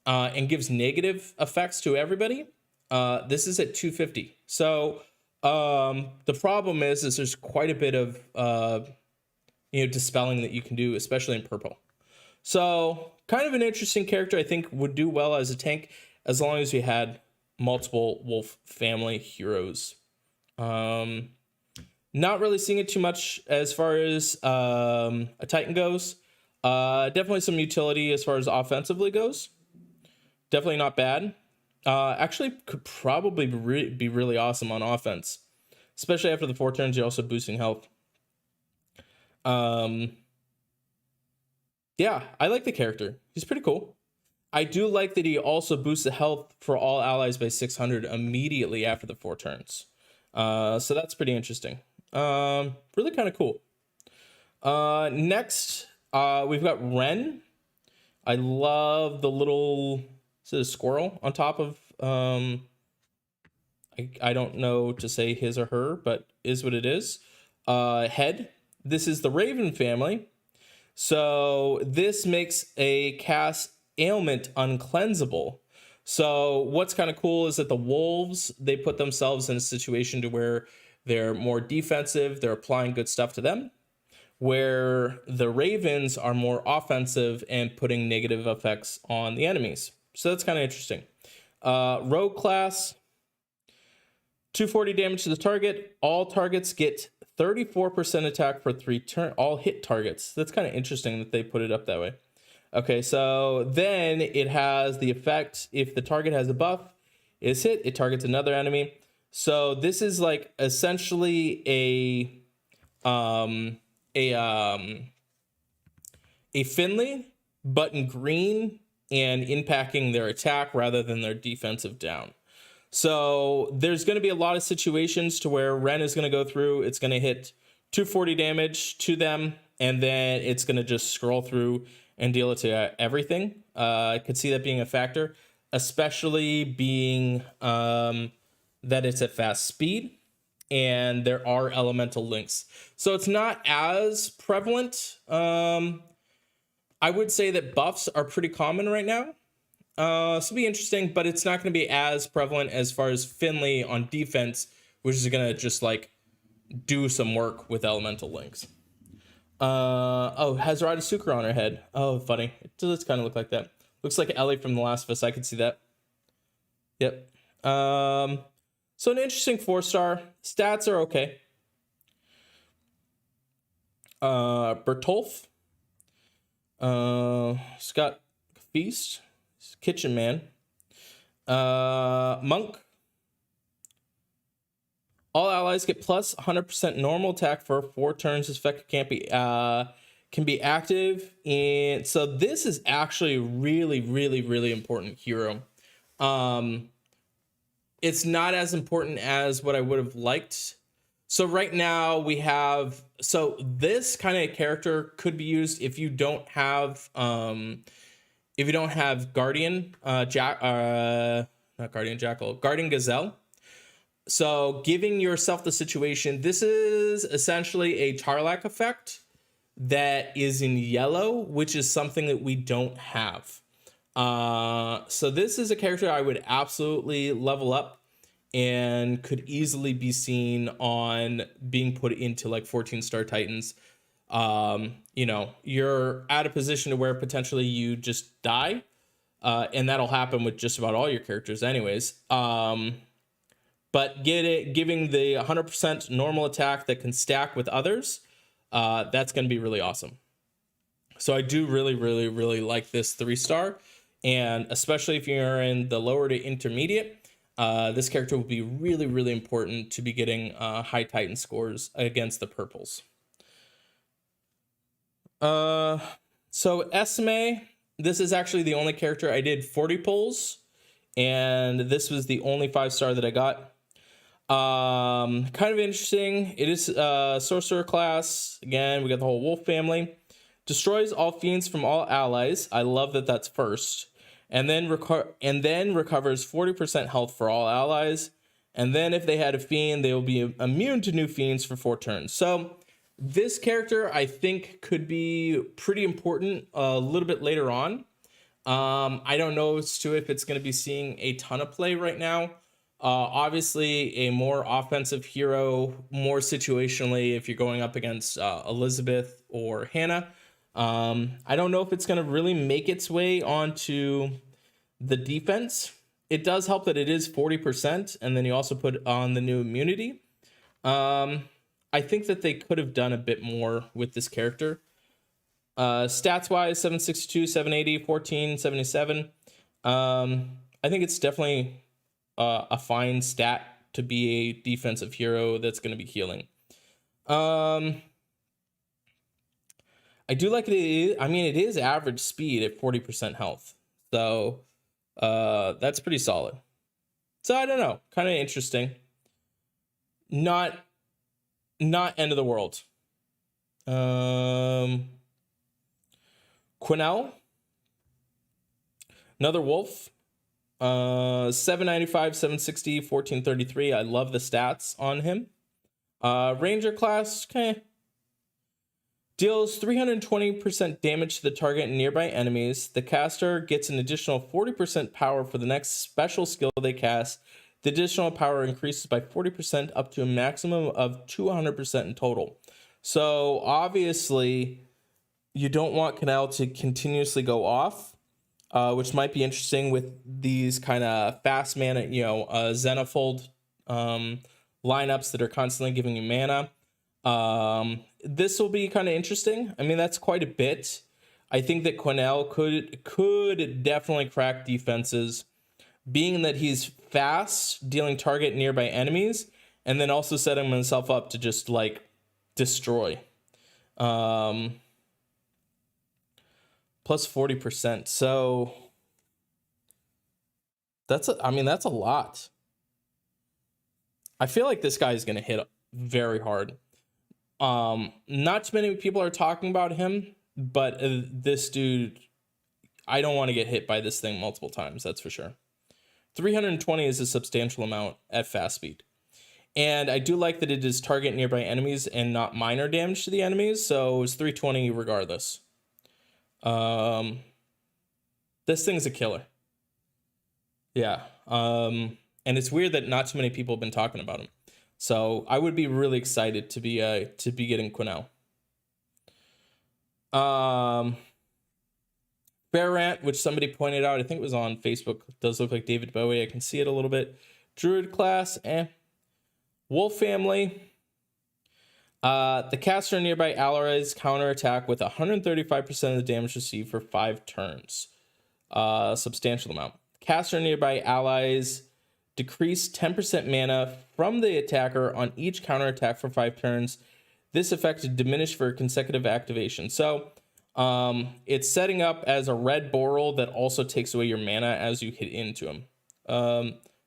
and gives negative effects to everybody, this is at 250. So the problem is there's quite a bit of dispelling that you can do, especially in purple. So kind of an interesting character. I think would do well as a tank as long as you had multiple Wolf family heroes. Not really seeing it too much as far as a Titan goes. Definitely some utility as far as offensively goes. Definitely not bad. Actually could probably be really awesome on offense, especially after the 4 turns. You're also boosting health. Yeah, I like the character. He's pretty cool. I do like that he also boosts the health for all allies by 600 immediately after the 4 turns. So that's pretty interesting. Really kind of cool. Next, we've got Wren. I love the little, is it a squirrel on top of, I don't know to say his or her, but is what it is. Head. This is the Raven family. So this makes a cast ailment uncleansable. So what's kind of cool is that the wolves, they put themselves in a situation to where they're more defensive. They're applying good stuff to them, where the ravens are more offensive and putting negative effects on the enemies. So that's kind of interesting. Rogue class, 240 damage to the target. All targets get 34% attack for 3 turns. All hit targets. That's kind of interesting that they put it up that way. Okay, so then it has the effect, if the target has a buff, is hit, it targets another enemy. So this is like essentially a Finley, but in green and impacting their attack rather than their defensive down. So there's going to be a lot of situations to where Wren is going to go through. It's going to hit 240 damage to them, and then it's going to just scroll through and deal it to everything. I could see that being a factor, especially being that it's at fast speed and there are elemental links. So it's not as prevalent. I would say that buffs are pretty common right now. So it'll be interesting, but it's not going to be as prevalent as far as Finley on defense, which is going to just like do some work with elemental links. Oh, has Rada Sukra on her head. Oh, funny. It does kind of look like that. Looks like Ellie from The Last of Us. I could see that. Yep. So an interesting 4-star. Stats are okay. Bertulf. Scott Feast. Kitchen Man. Monk. All allies get plus 100% normal attack for 4 turns. This effect can be active, and so this is actually really important hero. It's not as important as what I would have liked. So right now we have, so this kind of character could be used if you don't have Guardian Guardian Gazelle. So giving yourself the situation, this is essentially a Tarlac effect that is in yellow, which is something that we don't have. So this is a character I would absolutely level up and could easily be seen on being put into like 14-star Titans. You know, you're at a position to where potentially you just die, and that'll happen with just about all your characters anyways. But giving the 100% normal attack that can stack with others, that's going to be really awesome. So I do really like this 3-star, and especially if you're in the lower to intermediate, this character will be really important to be getting high Titan scores against the purples. So Esme, this is actually the only character I did 40 pulls, and this was the only 5-star that I got. Kind of interesting. It is sorcerer class. Again, we got the whole wolf family. Destroys all fiends from all allies. I love that that's first. And then recovers 40% health for all allies. And then if they had a fiend, they will be immune to new fiends for 4 turns. So this character I think could be pretty important a little bit later on. I don't know as to if it's going to be seeing a ton of play right now. Obviously a more offensive hero, more situationally if you're going up against Elizabeth or Hannah. I don't know if it's going to really make its way onto the defense. It does help that it is 40%, and then you also put on the new immunity. I I think that they could have done a bit more with this character. Stats wise, 762, 780, 1477. I think it's definitely a fine stat to be a defensive hero that's going to be healing. I do like it. I mean, it is average speed at 40% health. So that's pretty solid. So I don't know, kind of interesting. Not end of the world. Quenell, another wolf. 795, 760, 1433. I love the stats on him. Ranger class, okay. Deals 320% damage to the target and nearby enemies. The caster gets an additional 40% power for the next special skill they cast. The additional power increases by 40% up to a maximum of 200% in total. So obviously, you don't want Quenell to continuously go off, which might be interesting with these kind of fast mana, Xenofold lineups that are constantly giving you mana. This will be kind of interesting. I mean, that's quite a bit. I think that Quenell could definitely crack defenses, being that he's fast, dealing target nearby enemies, and then also setting himself up to just like destroy. Plus 40%. So that's a lot. I feel like this guy is going to hit very hard. Not too many people are talking about him, but this dude, I don't want to get hit by this thing multiple times. That's for sure. 320 is a substantial amount at fast speed. And I do like that it is target nearby enemies and not minor damage to the enemies. So it's 320 regardless. This thing's a killer. Yeah. And it's weird that not too many people have been talking about him. So I would be really excited to be getting Quenell. Ferant, which somebody pointed out, I think it was on Facebook, does look like David Bowie. I can see it a little bit. Druid class, Wolf family. The caster and nearby allies counterattack with 135% of the damage received for 5 turns. Substantial amount. Caster and nearby allies decrease 10% mana from the attacker on each counterattack for 5 turns. This effect is diminished for consecutive activation. So it's setting up as a red Boral that also takes away your mana as you hit into him.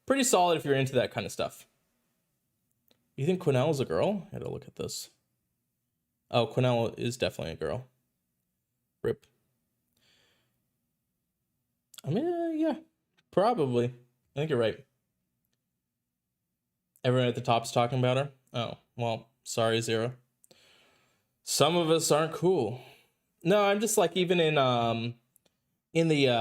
Pretty solid if you're into that kind of stuff. You think Quenell is a girl? I had to look at this. Oh, Quenell is definitely a girl. Rip. I mean, yeah, probably. I think you're right. Everyone at the top's talking about her? Oh, well, sorry, Zero. Some of us aren't cool. No, I'm just like, even in the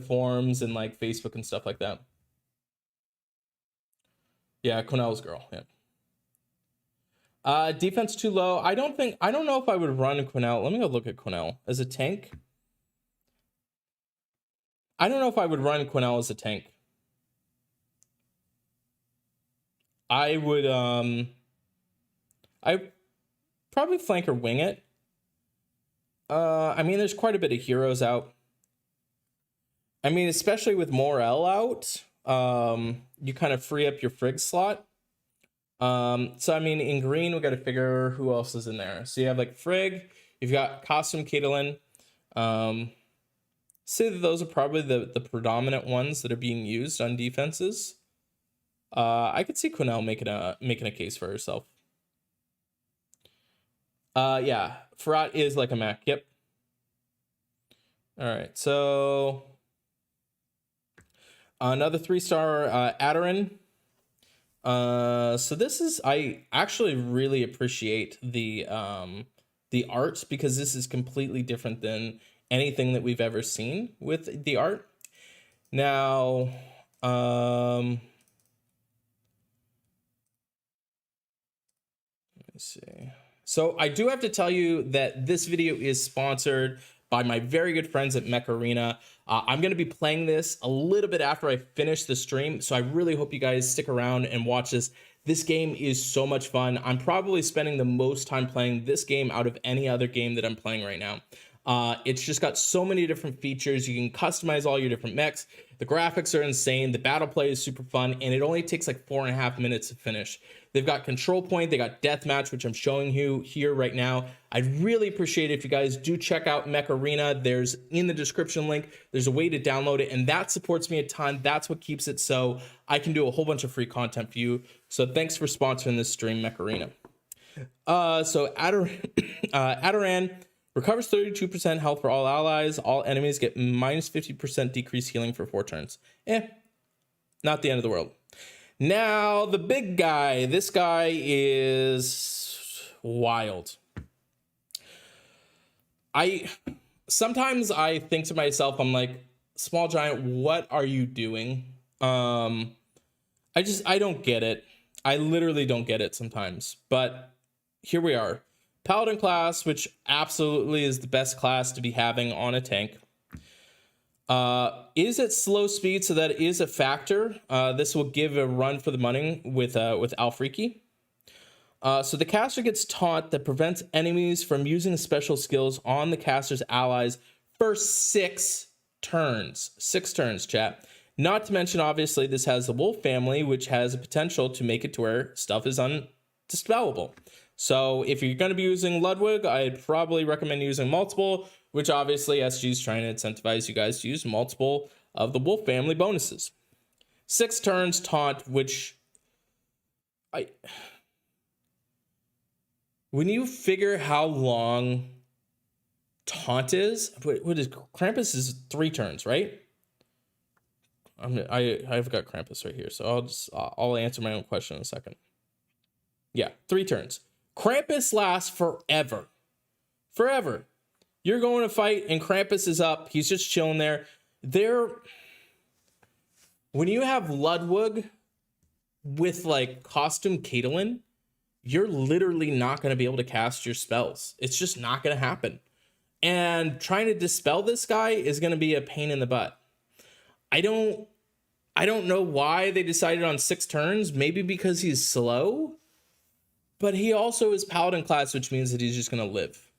forums and like Facebook and stuff like that. Yeah, Quenell's girl. Yeah. Defense too low. I don't know if I would run Quenell. Let me go look at Quenell as a tank. I don't know if I would run Quenell as a tank. I would I probably flank or wing it. I mean, there's quite a bit of heroes out. I mean, especially with Morel out, you kind of free up your Frigg slot. So I mean, in green, we got to figure who else is in there. So you have like Frigg, you've got Costume Caitlyn. Say that those are probably the predominant ones that are being used on defenses. I could see Quenell making a case for herself. Yeah, Ferant is like a mech. Yep. All right, so another 3-star Aderyn. So this is, I actually really appreciate the art, because this is completely different than anything that we've ever seen with the art. Now, let me see. So I do have to tell you that this video is sponsored by my very good friends at Mech Arena. I'm going to be playing this a little bit after I finish the stream, so I really hope you guys stick around and watch this. This game is so much fun. I'm probably spending the most time playing this game out of any other game that I'm playing right now. It's just got so many different features. You can customize all your different mechs. The graphics are insane. The battle play is super fun, and it only takes like 4.5 minutes to finish. They've got control point. They got deathmatch, which I'm showing you here right now. I'd really appreciate it if you guys do check out Mech Arena. There's in the description link. There's a way to download it, and that supports me a ton. That's what keeps it so I can do a whole bunch of free content for you. So thanks for sponsoring this stream, Mech Arena. So Aderyn recovers 32% health for all allies. All enemies get minus 50% decreased healing for 4 turns. Not the end of the world. Now, the big guy. This guy is wild. Sometimes I think to myself, I'm like, Small Giant, what are you doing? I don't get it. I literally don't get it sometimes. But here we are. Paladin class, which absolutely is the best class to be having on a tank. Is at slow speed, so that is a factor. This will give a run for the money with Alfriki. So the caster gets taunt that prevents enemies from using special skills on the caster's allies for 6 turns. 6 turns, chat. Not to mention, obviously, this has the Wolf family, which has a potential to make it to where stuff is undispellable. So if you're going to be using Ludwig, I'd probably recommend using multiple, which obviously SG is trying to incentivize you guys to use multiple of the Wolf family bonuses. 6 turns taunt, which when you figure how long taunt is, what is Krampus is 3 turns, right? I've got Krampus right here, so I'll answer my own question in a second. Yeah, 3 turns. Krampus lasts forever. Forever. You're going to fight and Krampus is up. He's just chilling there. When you have Ludwig with like costume Caitlyn, you're literally not going to be able to cast your spells. It's just not going to happen. And trying to dispel this guy is going to be a pain in the butt. I don't know why they decided on 6 turns. Maybe because he's slow. But he also is Paladin class, which means that he's just going to live.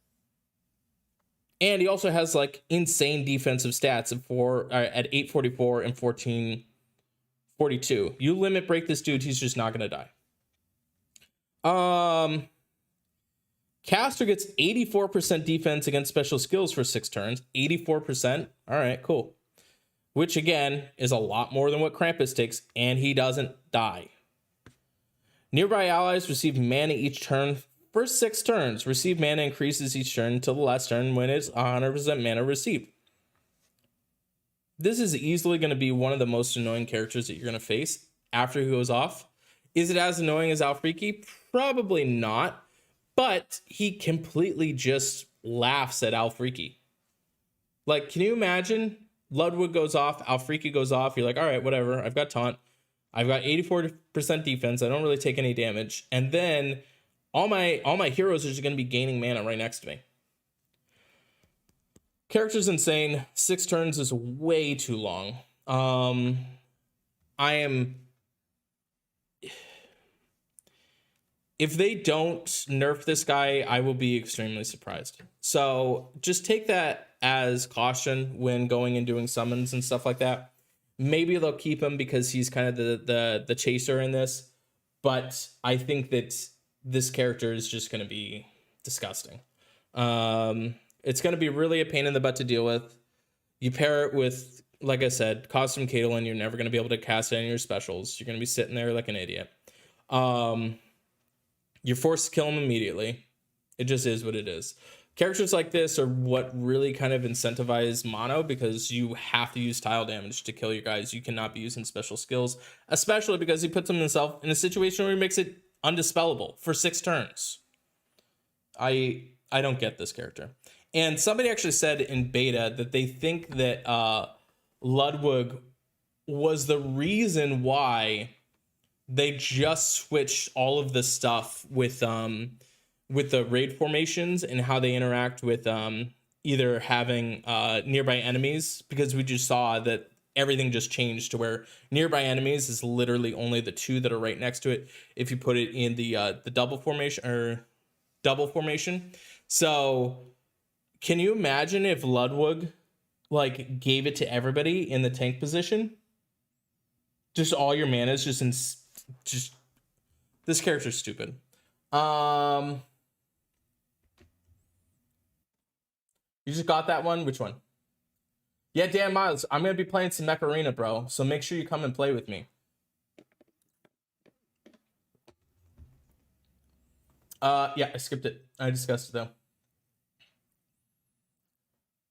And he also has like insane defensive stats at 844 and 1442. You limit break this dude, he's just not going to die. Caster gets 84% defense against special skills for 6 turns. 84%. All right, cool. Which again is a lot more than what Krampus takes, and he doesn't die. Nearby allies receive mana each turn for 6 turns. Receive mana increases each turn until the last turn when it's 100% mana received. This is easily going to be one of the most annoying characters that you're going to face after he goes off. Is it as annoying as Alfriki? Probably not. But he completely just laughs at Alfriki. Like, can you imagine? Ludwig goes off, Alfriki goes off. You're like, all right, whatever. I've got taunt. I've got 84% defense. I don't really take any damage. And then all my heroes are just going to be gaining mana right next to me. Character's insane. 6 turns is way too long. If they don't nerf this guy, I will be extremely surprised. So just take that as caution when going and doing summons and stuff like that. Maybe they'll keep him because he's kind of the chaser in this. But I think that this character is just going to be disgusting. It's going to be really a pain in the butt to deal with. You pair it with, like I said, costume Caitlyn. You're never going to be able to cast any of your specials. You're going to be sitting there like an idiot. You're forced to kill him immediately. It just is what it is. Characters like this are what really kind of incentivize mono because you have to use tile damage to kill your guys. You cannot be using special skills, especially because he puts himself in a situation where he makes it undispellable for 6 turns. I don't get this character. And somebody actually said in beta that they think that Ludwig was the reason why they just switched all of the stuff with the raid formations and how they interact with either having nearby enemies, because we just saw that everything just changed to where nearby enemies is literally only the 2 that are right next to it if you put it in the double formation. So can you imagine if Ludwig like gave it to everybody in the tank position? Just all your mana is just this character's stupid. You just got that one? Which one? Yeah, Dan Miles, I'm going to be playing some Mech Arena, bro. So make sure you come and play with me. Yeah, I skipped it. I discussed it, though.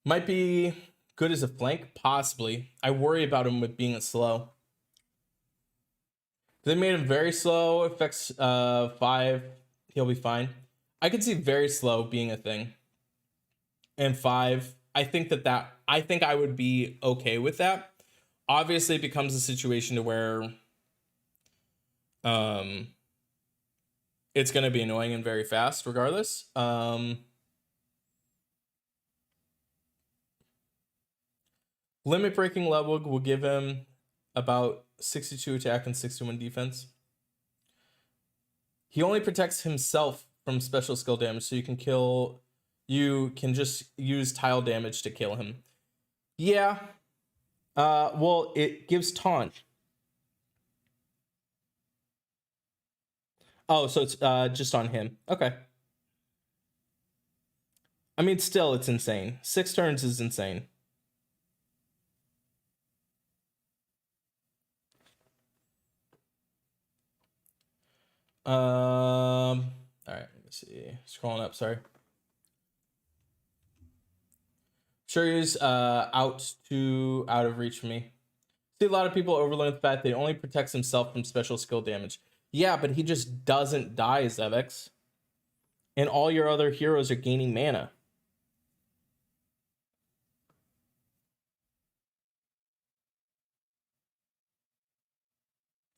Might be good as a flank, possibly. I worry about him with being a slow. They made him very slow. Affects 5. He'll be fine. I could see very slow being a thing. And 5. I think I would be okay with that. Obviously, it becomes a situation to where it's going to be annoying and very fast regardless. Limit breaking Ludwig will give him about 62 attack and 61 defense. He only protects himself from special skill damage, so you can just use tile damage to kill him. Yeah. Well, it gives taunt. Oh, so it's just on him. Okay. I mean, still, it's insane. 6 turns is insane. All right, let me see. Scrolling up, sorry. Sure is out of reach for me. See a lot of people overlook the fact that he only protects himself from special skill damage. Yeah, but he just doesn't die, Zevex. And all your other heroes are gaining mana.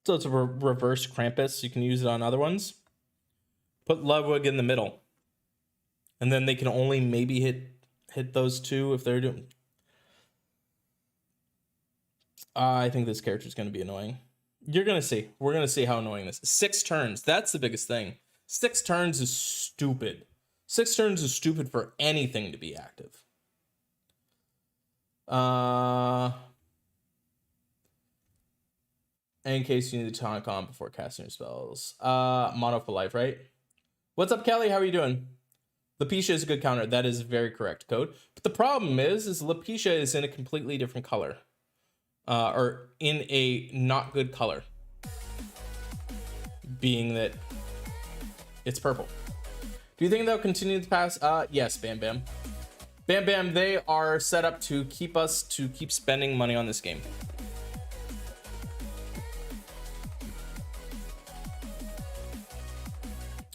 So it's a reverse Krampus. You can use it on other ones. Put Ludwig in the middle. And then they can only maybe hit those 2 if they're doing... I think this character is going to be annoying. You're going to see. We're going to see how annoying this is. 6 turns. That's the biggest thing. 6 turns is stupid. 6 turns is stupid for anything to be active. In case you need to tonic on before casting your spells. Mono for life, right? What's up, Kelly? How are you doing? Lapisha is a good counter. That is very correct, Code. But the problem is Lapisha is in a completely different color. Or in a not good color. Being that it's purple. Do you think they'll continue to pass? Yes, Bam Bam. Bam Bam, they are set up to keep spending money on this game.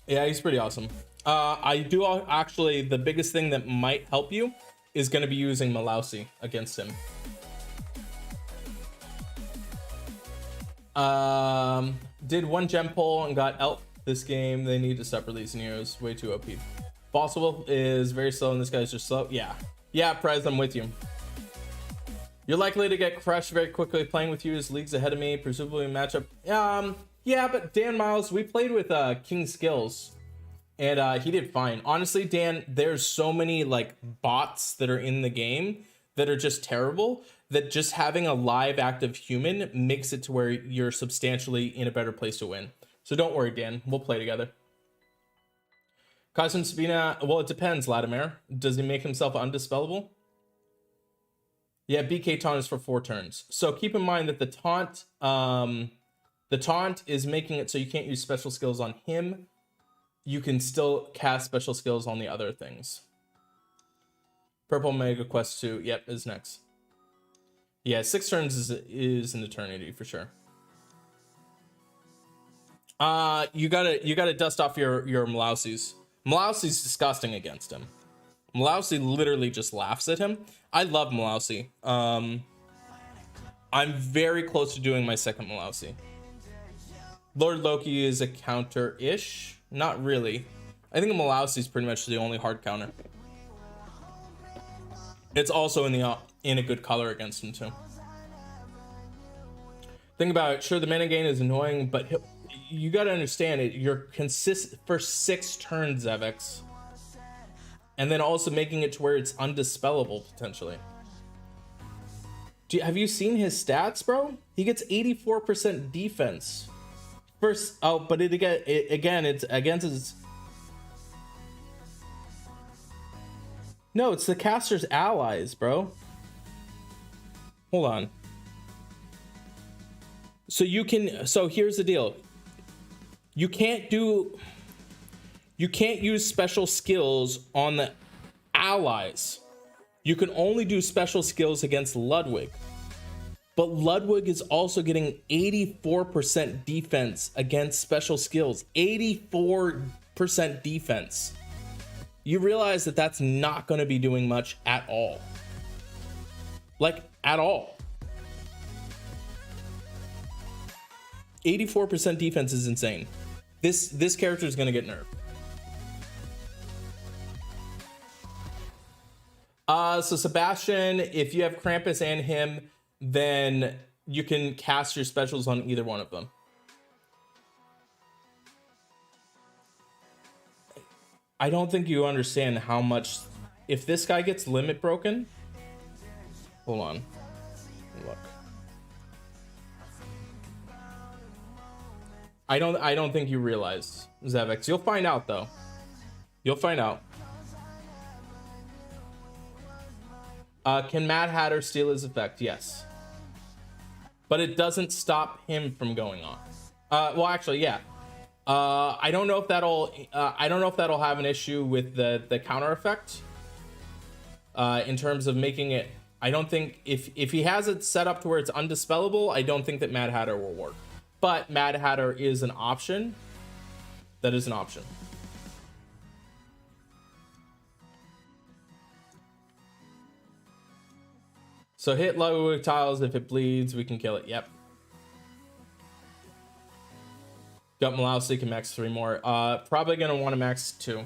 Yeah, he's pretty awesome. I do actually, the biggest thing that might help you is going to be using Malausi against him. Did 1 gem pull and got elf this game. They need to stop releasing heroes. Way too OP. Fossil is very slow and this guy's just slow. Yeah, Prez, I'm with you. You're likely to get crushed very quickly playing with you as leagues ahead of me, presumably in matchup. Yeah, but Dan Miles, we played with King Skills and he did fine. Honestly, Dan, there's so many like bots that are in the game that are just terrible that just having a live active human makes it to where you're substantially in a better place to win. So don't worry, Dan, we'll play together. Cosm Sabina, well, it depends, Latimer. Does he make himself undispellable? Yeah, BK taunt is for 4 turns. So keep in mind that the taunt is making it so you can't use special skills on him. You can still cast special skills on the other things. Purple Mega Quest 2, yep, is next. Yeah, 6 turns is an eternity for sure. You gotta dust off your Malausi's. Malausi's disgusting against him. Malausi literally just laughs at him. I love Malausi. I'm very close to doing my second Malausi. Lord Loki is a counter-ish. Not really. I think Malausi is pretty much the only hard counter. It's also in a good color against him too. Think about it. Sure, the mana gain is annoying, but you got to understand it. You're consistent for 6 turns, Zevex. And then also making it to where it's undispellable, potentially. Have you seen his stats, bro? He gets 84% defense. First, oh, but it's against his... No, it's the caster's allies, bro. Hold on. So here's the deal. You can't use special skills on the allies. You can only do special skills against Ludwig. But Ludwig is also getting 84% defense against special skills. 84% defense. You realize that that's not going to be doing much at all. Like, at all. 84% defense is insane. This character is going to get nerfed. So Sebastian, if you have Krampus and him, then you can cast your specials on either one of them. I don't think you understand how much... If this guy gets limit broken... Hold on. Look. I don't think you realize, Zevex. You'll find out, though. You'll find out. Can Mad Hatter steal his effect? Yes. But it doesn't stop him from going on. Well, actually, yeah. I don't know if that'll have an issue with the counter effect. In terms of making it, I don't think if he has it set up to where it's undispellable, I don't think that Mad Hatter will work. But Mad Hatter is an option. That is an option. So hit Ludwig tiles. If it bleeds, we can kill it. Yep. Got Malausi, can max 3 more. Probably gonna want to max 2.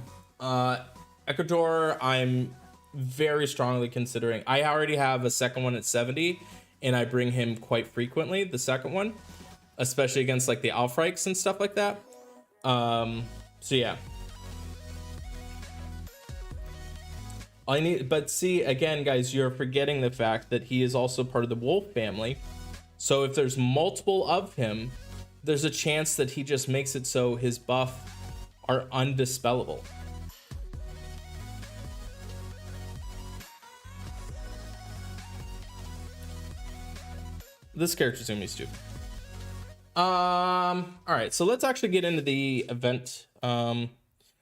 Ecuador, I'm very strongly considering. I already have a second one at 70, and I bring him quite frequently, the second one, especially against like the Alfreiks and stuff like that. So yeah. But see, again, guys, you're forgetting the fact that he is also part of the Wolf family. So if there's multiple of him, there's a chance that he just makes it so his buff are undispellable. This character's gonna be stupid. All right, so let's actually get into the event.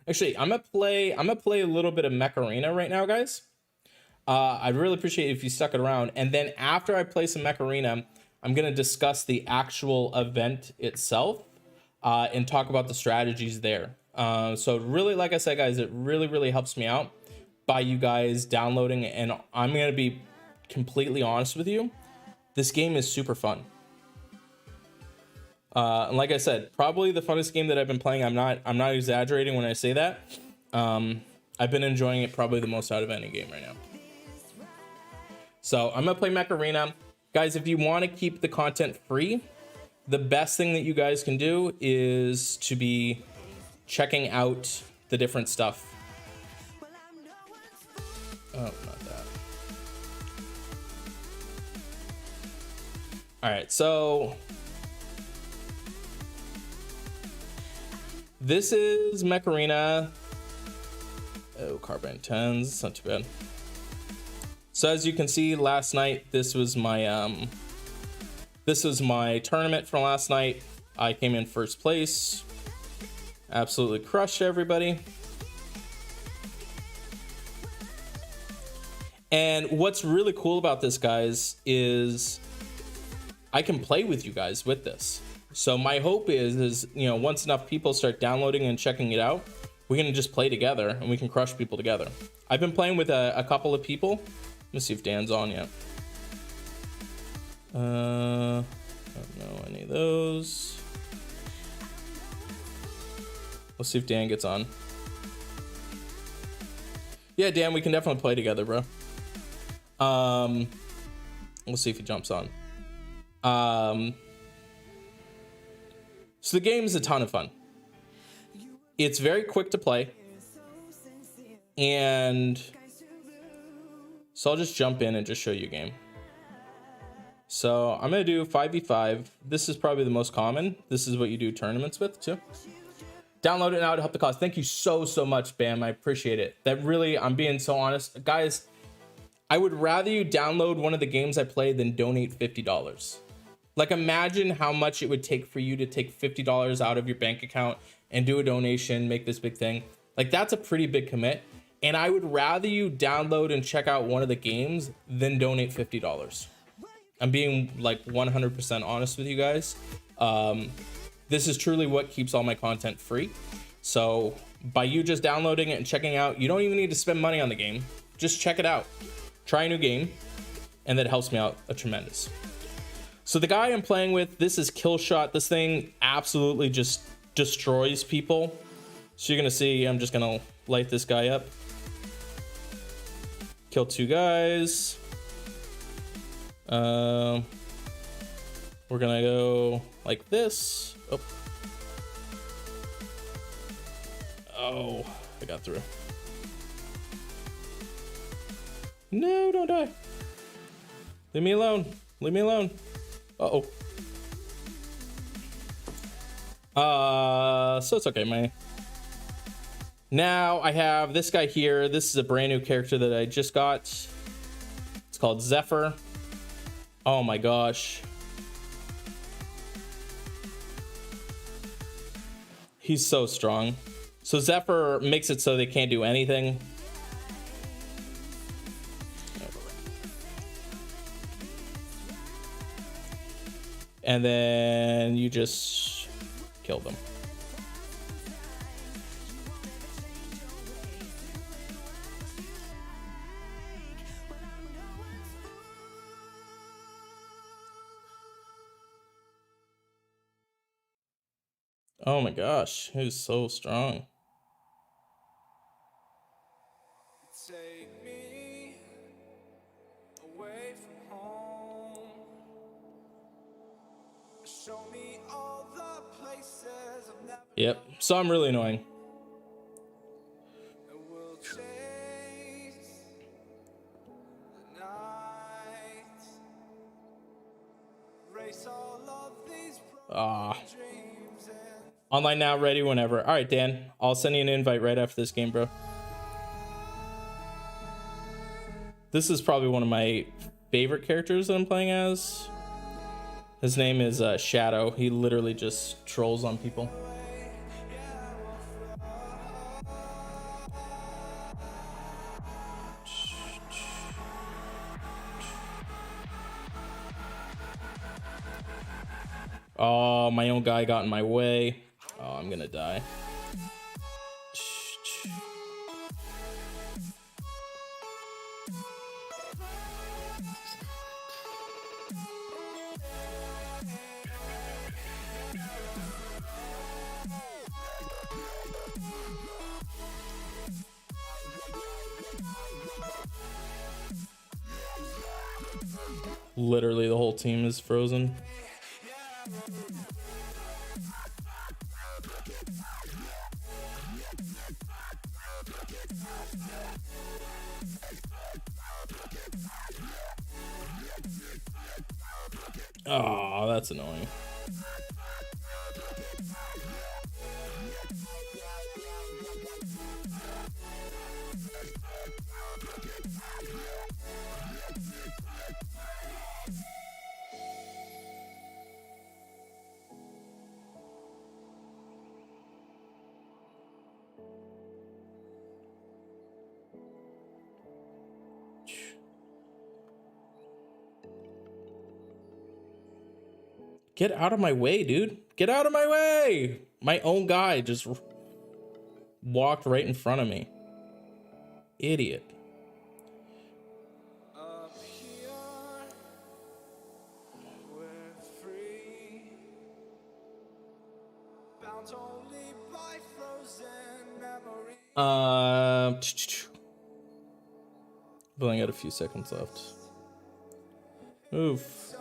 Actually, I'm gonna play a little bit of Mech Arena right now, guys. I'd really appreciate it if you stuck it around. And then after I play some Mech Arena, I'm gonna discuss the actual event itself and talk about the strategies there. So really, like I said, guys, it really helps me out by you guys downloading it. And I'm gonna be completely honest with you, this game is super fun. And like I said, probably the funnest game that I've been playing. I'm not exaggerating when I say that. I've been enjoying it probably the most out of any game right now. So I'm gonna play Mech Arena. Guys, if you want to keep the content free, the best thing that you guys can do is to be checking out the different stuff. Oh, not that. All right, so this is Mech Arena. Oh, Carbine 10s. It's not too bad. So as you can see, last night this was my tournament for last night. I came in first place. Absolutely crushed everybody. And what's really cool about this, guys, is I can play with you guys with this. So my hope is you know, once enough people start downloading and checking it out, we can just play together and we can crush people together. I've been playing with a couple of people. Let me see if Dan's on yet. I don't know any of those. Let's see if Dan gets on. Yeah, Dan, we can definitely play together, bro. We'll see if he jumps on. So the game is a ton of fun. It's very quick to play. And so I'll just jump in and just show you a game. So I'm going to do 5v5. This is probably the most common. This is what you do tournaments with too. Download it now to help the cause. Thank you so much, Bam. I appreciate it. That really, I'm being so honest. Guys, I would rather you download one of the games I play than donate $50. Like, imagine how much it would take for you to take $50 out of your bank account and do a donation, make this big thing. Like, that's a pretty big commit. And I would rather you download and check out one of the games than donate $50. I'm being like 100% honest with you guys. This is truly what keeps all my content free. So by you just downloading it and checking out, you don't even need to spend money on the game. Just check it out. Try a new game. And that helps me out a tremendous. So the guy I'm playing with, this is Killshot. This thing absolutely just destroys people. So you're going to see, I'm just going to light this guy up. Kill 2 guys. We're going to go like this. Oh, I got through. No, don't die. Leave me alone. Leave me alone. Uh-oh. So it's okay, Now I have this guy here. This is a brand new character that I just got. It's called Zephyr. Oh my gosh. He's so strong. So Zephyr makes it so they can't do anything. And then you just kill them. Oh my gosh, he's so strong. Take me away from home. Show me all the places I've never. Yep, so I'm really annoying. And we'll chase the night. Race all of these dreams and Online now, ready whenever. All right, Dan, I'll send you an invite right after this game, bro. This is probably one of my favorite characters that I'm playing as. His name is Shadow. He literally just trolls on people. Oh, my own guy got in my way. Oh, I'm gonna die. Literally, the whole team is frozen. Oh, that's annoying. Get out of my way, dude. Get out of my way. My own guy just walked right in front of me. Idiot. up here we're free. Bound only by frozen memories. But I got a few seconds left. Oof.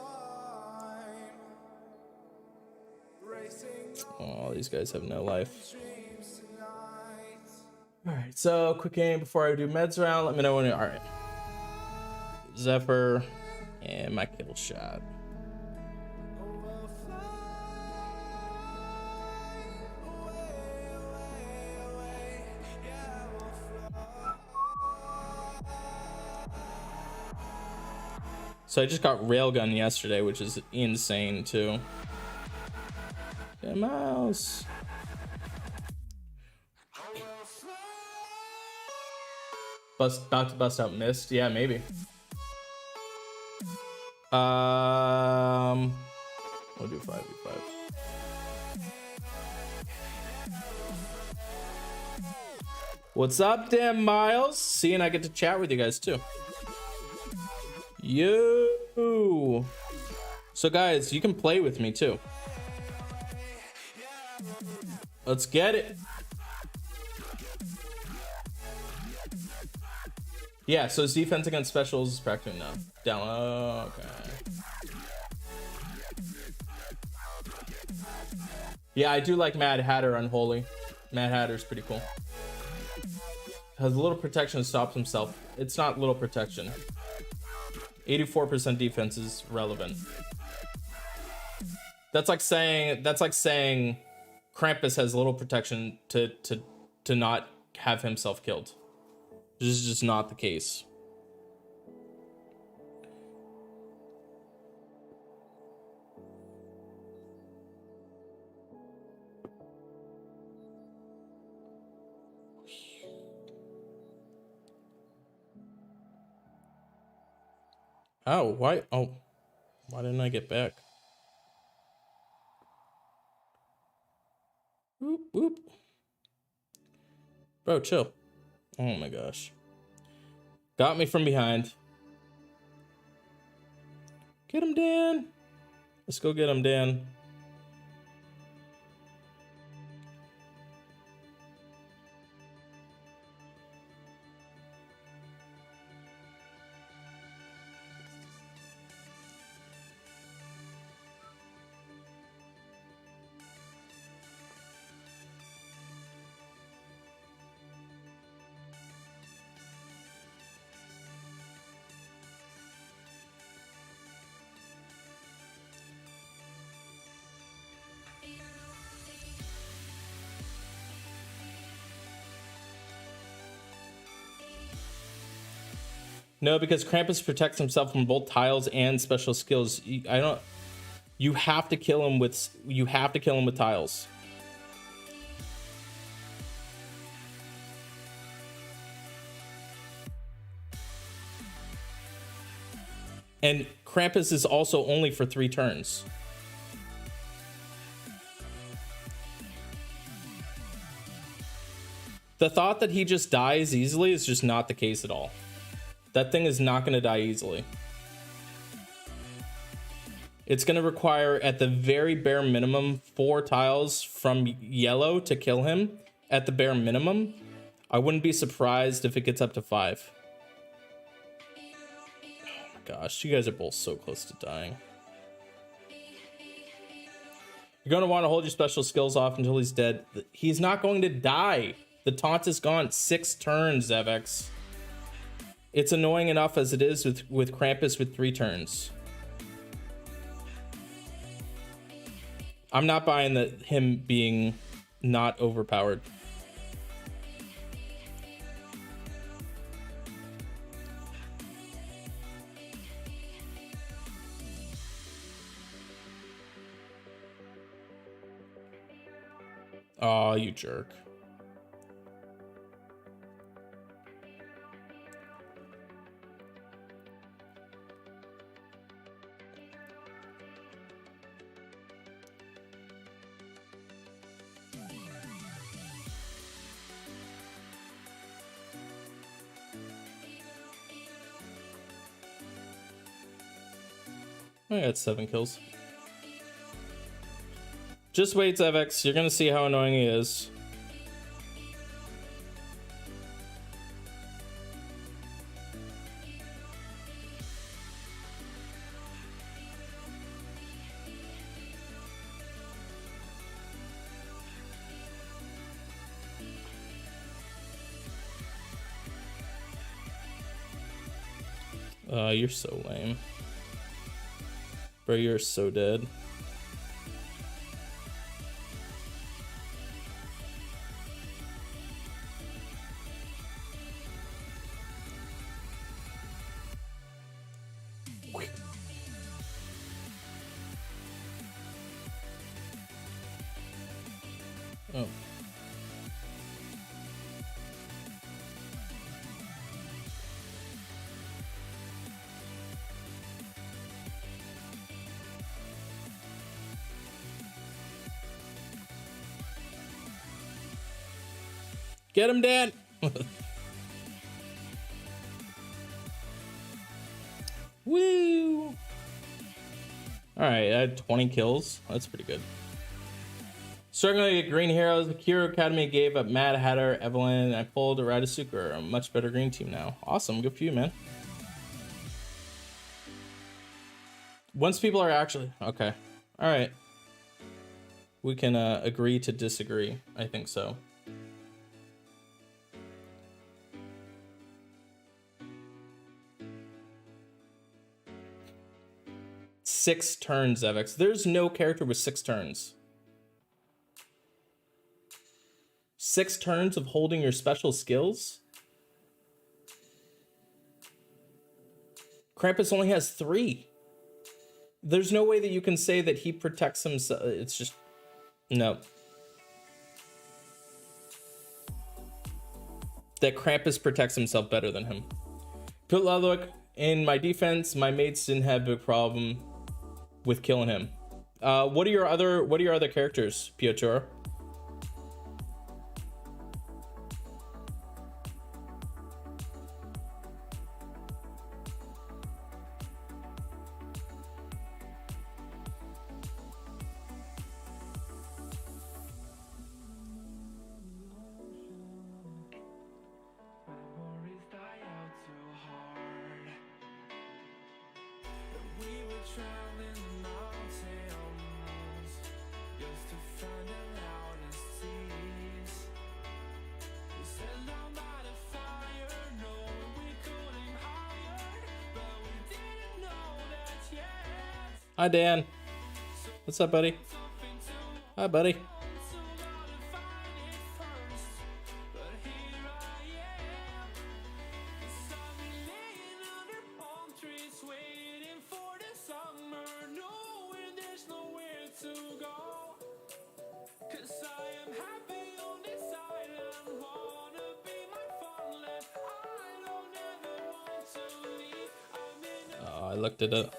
Oh, these guys have no life. All right, so quick game before I do meds round. Let me know when you're all right. Zephyr and my kill shot. So I just got railgun yesterday, which is insane too. Yeah, mouse. About to bust out mist. Yeah, maybe. We'll do 5v5. What's up, damn Miles? Seeing I get to chat with you guys too. Yo. So guys, you can play with me too. Let's get it. Yeah, so his defense against specials is practically no. Down. Oh, okay. Yeah, I do like Mad Hatter Unholy. Mad Hatter's pretty cool. Has a little protection to stop himself. It's not little protection. 84% defense is relevant. That's like saying Krampus has little protection to not have himself killed. This is just not the case. Oh, why? Oh, why didn't I get back? Whoop, whoop. Bro, chill. Oh my gosh. Got me from behind. Get him, Dan. Let's go get him, Dan. No, because Krampus protects himself from both tiles and special skills. You have to kill him with tiles. And Krampus is also only for 3 turns. The thought that he just dies easily is just not the case at all. That thing is not going to die easily. It's going to require, at the very bare minimum, 4 tiles from yellow to kill him. At the bare minimum. I wouldn't be surprised if it gets up to 5. Oh my gosh, you guys are both so close to dying. You're going to want to hold your special skills off until he's dead. He's not going to die. The taunt is gone. 6 turns, Zevex. It's annoying enough as it is with Krampus with 3 turns. I'm not buying him being not overpowered. Oh, you jerk. I got 7 kills. Just wait, Zevex. You're gonna see how annoying he is. You're so lame. Bro, you're so dead. Oh. Get him, Dan. Woo. All right, I had 20 kills. That's pretty good. Struggling to get green heroes. The Hero Academy gave up Mad Hatter, Evelyn, and I pulled a Radisuker. A much better green team now. Awesome. Good for you, man. Once people are actually... Okay. All right. We can agree to disagree. I think so. Six turns, Evix. There's no character with 6 turns. 6 turns of holding your special skills? Krampus only has 3. There's no way that you can say that he protects himself. It's just... No. That Krampus protects himself better than him. Put Ludwig in my defense. My mates didn't have a big problem with killing him. What are your other characters, Piotr? Hi, Dan. What's up, buddy? Hi, buddy. Oh, I looked it up.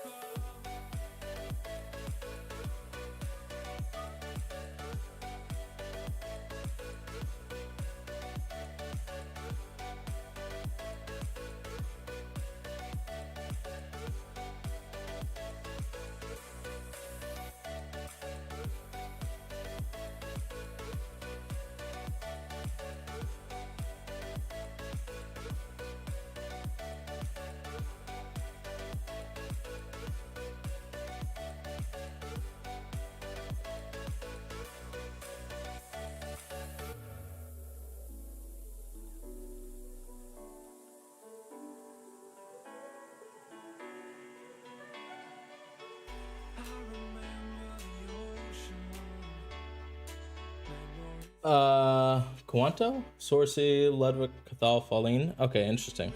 Quanto? Sorcy, Ludwig, Cathal, Pauline. Okay, interesting.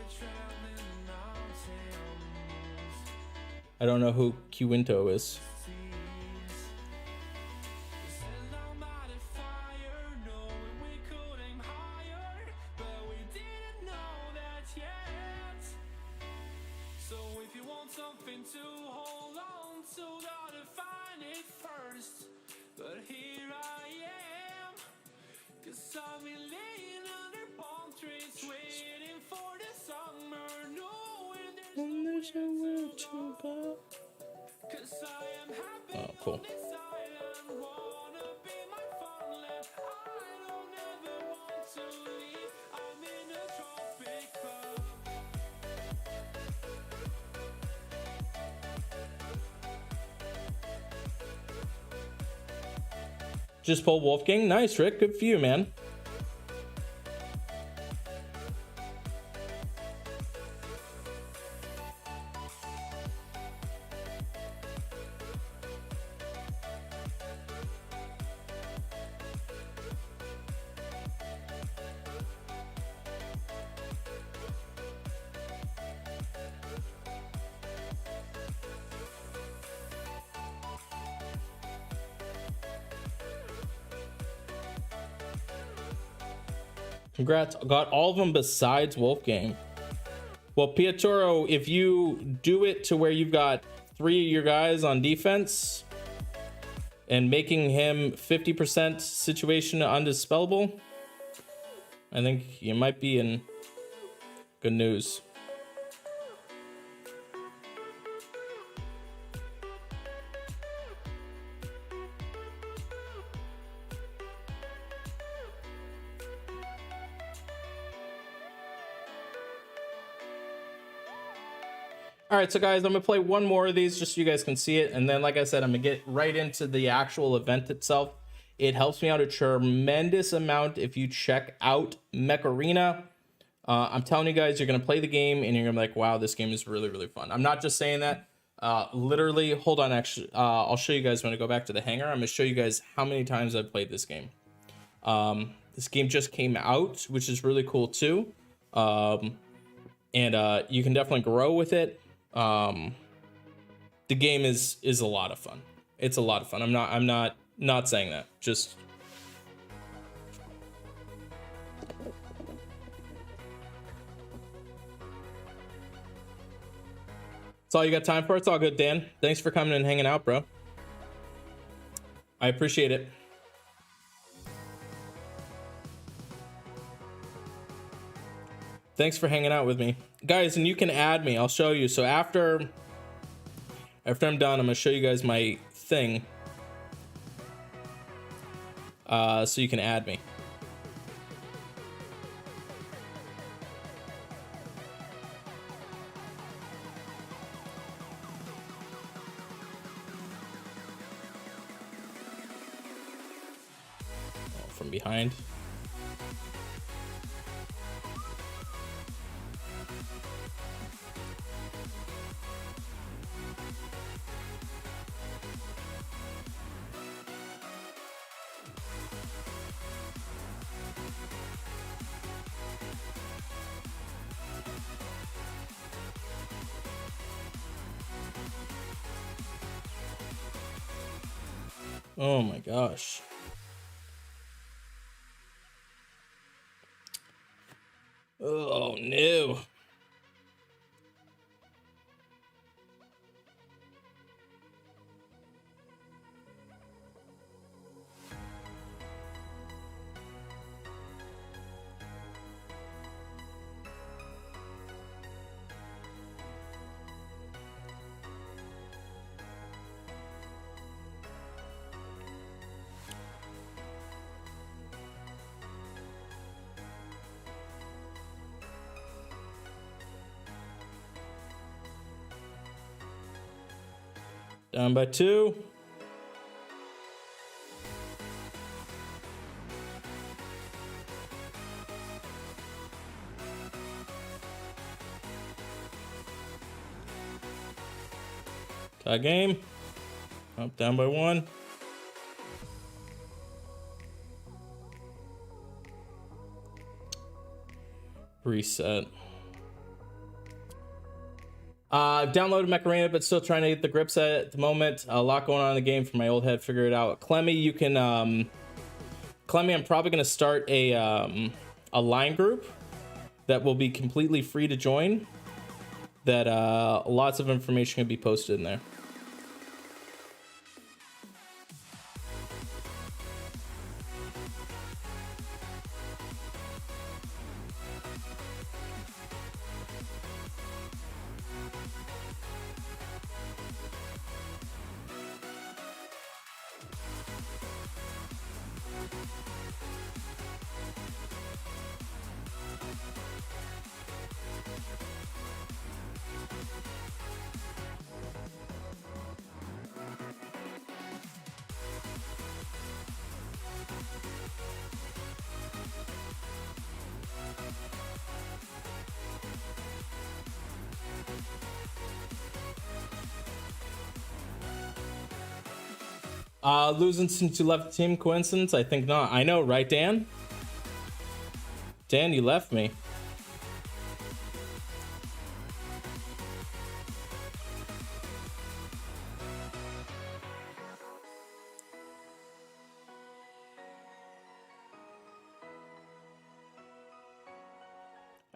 I don't know who Quinto is. Oh, cool. Just pull Wolfgang. Nice, Rick. Good for you, man. Congrats. Got all of them besides Wolfgang. Well, Pietro, if you do it to where you've got 3 of your guys on defense and making him 50% situation undispellable, I think you might be in good news. All right, so guys, I'm gonna play one more of these just so you guys can see it, and then, like I said, I'm gonna get right into the actual event itself. It helps me out a tremendous amount if you check out Mech Arena. I'm telling you guys, you're gonna play the game and you're gonna be like, wow, this game is really, really fun. I'm not just saying that. Literally, hold on, actually, I'll show you guys when I go back to the hangar. I'm gonna show you guys how many times I've played this game. This game just came out, which is really cool too. And you can definitely grow with it. The game is a lot of fun. It's a lot of fun. I'm not saying that. Just that's all you got time for. It's all good, Dan. Thanks for coming and hanging out, bro. I appreciate it. Thanks for hanging out with me, guys. And you can add me. I'll show you. So after I'm done, I'm gonna show you guys my thing, so you can add me. Oh, from behind. Oh my gosh. Oh no. Down by 2. Tie game. Up, down by 1. Reset. I've downloaded Mech Arena, but still trying to get the grips at the moment. A lot going on in the game for my old head. Figure it out. Clemmy, you can. Clemmy, I'm probably going to start a line group that will be completely free to join. That lots of information can be posted in there. Losing since you left the team, coincidence? I think not. I know, right, Dan? Dan, you left me.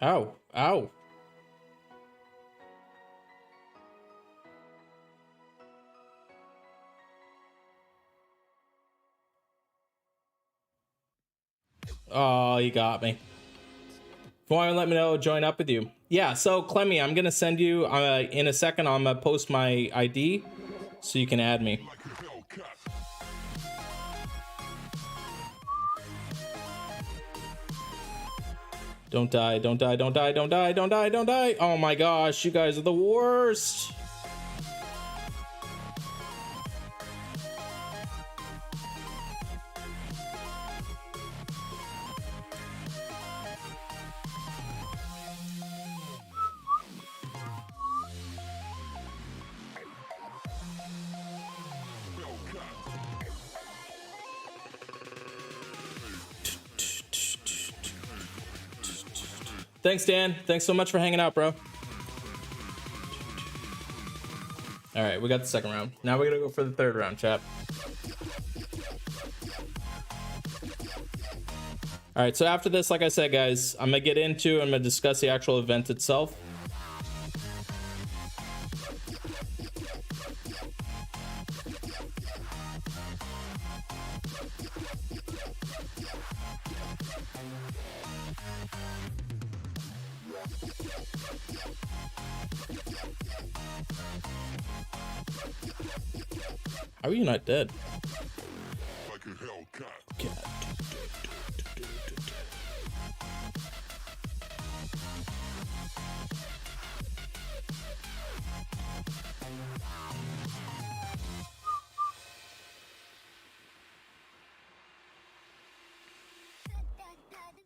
Ow. Ow. Oh, you got me. If you want to let me know, join up with you. Yeah, so Clemmy, I'm going to send you, in a second, I'm going to post my ID so you can add me. Don't die, don't die, don't die, don't die, don't die, don't die. Oh my gosh, you guys are the worst. Thanks, Dan. Thanks so much for hanging out, bro. All right, we got the second round. Now we're gonna go for the third round, chat. All right, so after this, like I said, guys, I'm gonna I'm gonna discuss the actual event itself. How are you not dead? Like a Hellcat. God.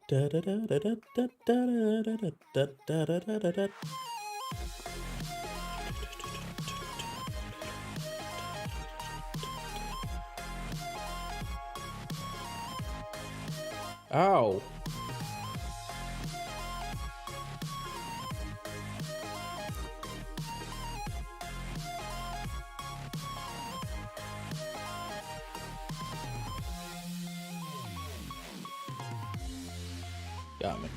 Da da da da da da da da da da da da da. Ow. Got me.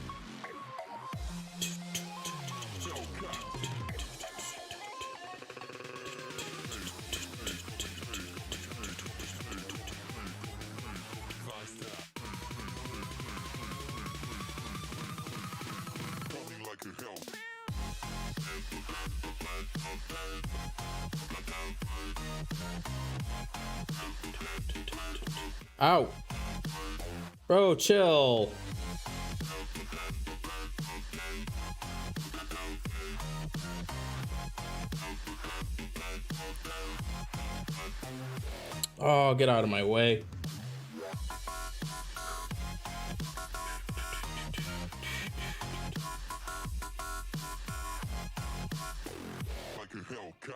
Coming like a hell. Ow. Bro, chill. Oh, get out of my way. Like a Hellcat.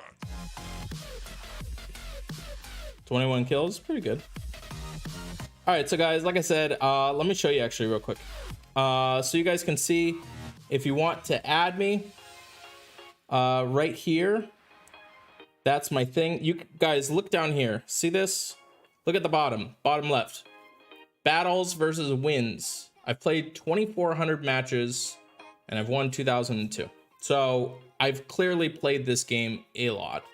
21 kills, pretty good. All right, so guys, like I said, let me show you actually real quick. So you guys can see if you want to add me right here. That's my thing. You guys look down here. See this? Look at the bottom left. Battles versus wins. I've played 2,400 matches and I've won 2,002. So I've clearly played this game a lot.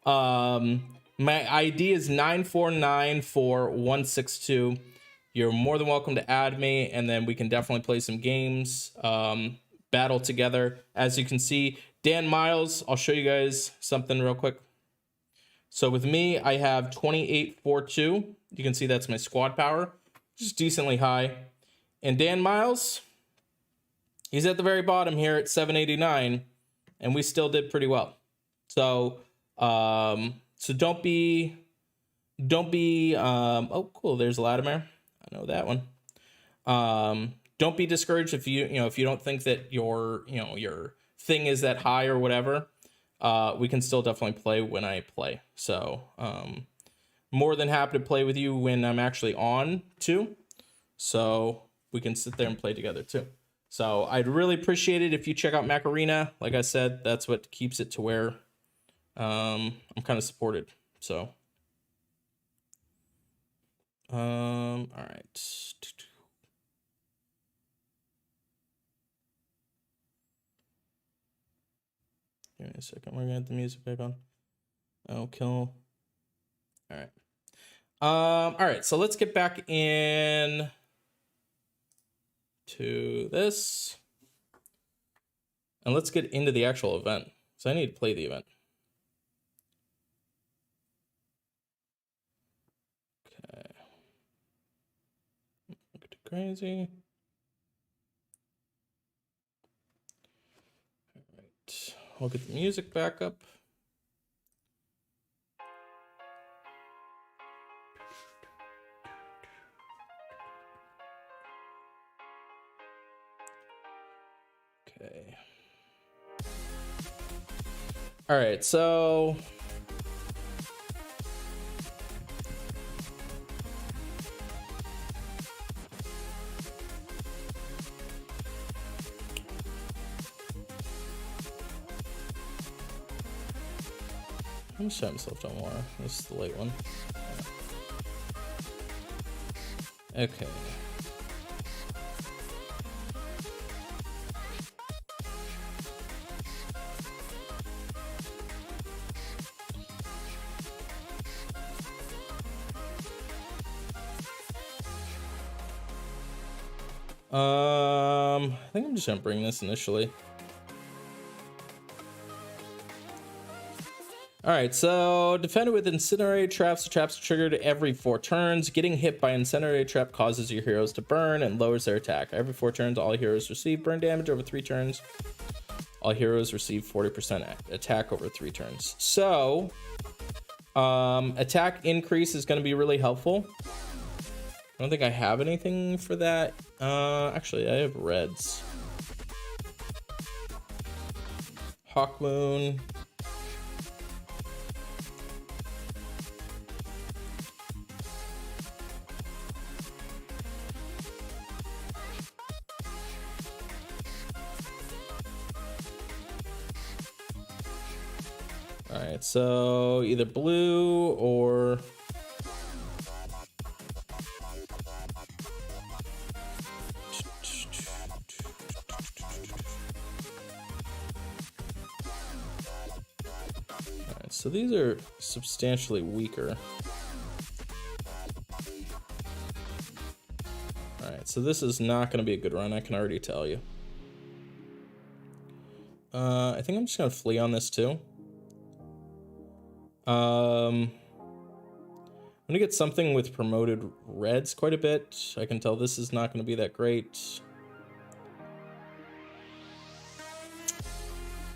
My ID is 9494162. You're more than welcome to add me, and then we can definitely play some games, battle together. As you can see, Dan Miles, I'll show you guys something real quick. So with me, I have 2842. You can see that's my squad power, just decently high. And Dan Miles, he's at the very bottom here at 789, and we still did pretty well. So, don't be, oh, cool. There's Latimer. I know that one. Don't be discouraged if if you don't think that your thing is that high or whatever. We can still definitely play when I play. So, more than happy to play with you when I'm actually on too. So we can sit there and play together too. So I'd really appreciate it if you check out Mech Arena. Like I said, that's what keeps it to where I'm kind of supported. So all right. a second. We're gonna get the music back on. Oh, kill. All right. All right. So let's get back in to this, and let's get into the actual event. So I need to play the event. Okay. Look at crazy. All right. We'll get the music back up. Okay. All right, so I'm just trying myself don't more. This is the late one. Okay. I think I'm just gonna bring this initially. Alright, so defended with incendiary traps. The traps are triggered every 4 turns. Getting hit by incendiary trap causes your heroes to burn and lowers their attack. Every 4 turns, all heroes receive burn damage. Over 3 turns, all heroes receive 40% attack over 3 turns. So, attack increase is going to be really helpful. I don't think I have anything for that. Actually, I have reds. Hawk Moon. All right, so either blue or so these are substantially weaker. Alright, so this is not going to be a good run, I can already tell you. I think I'm just going to flee on this too. I'm going to get something with promoted reds quite a bit. I can tell this is not going to be that great.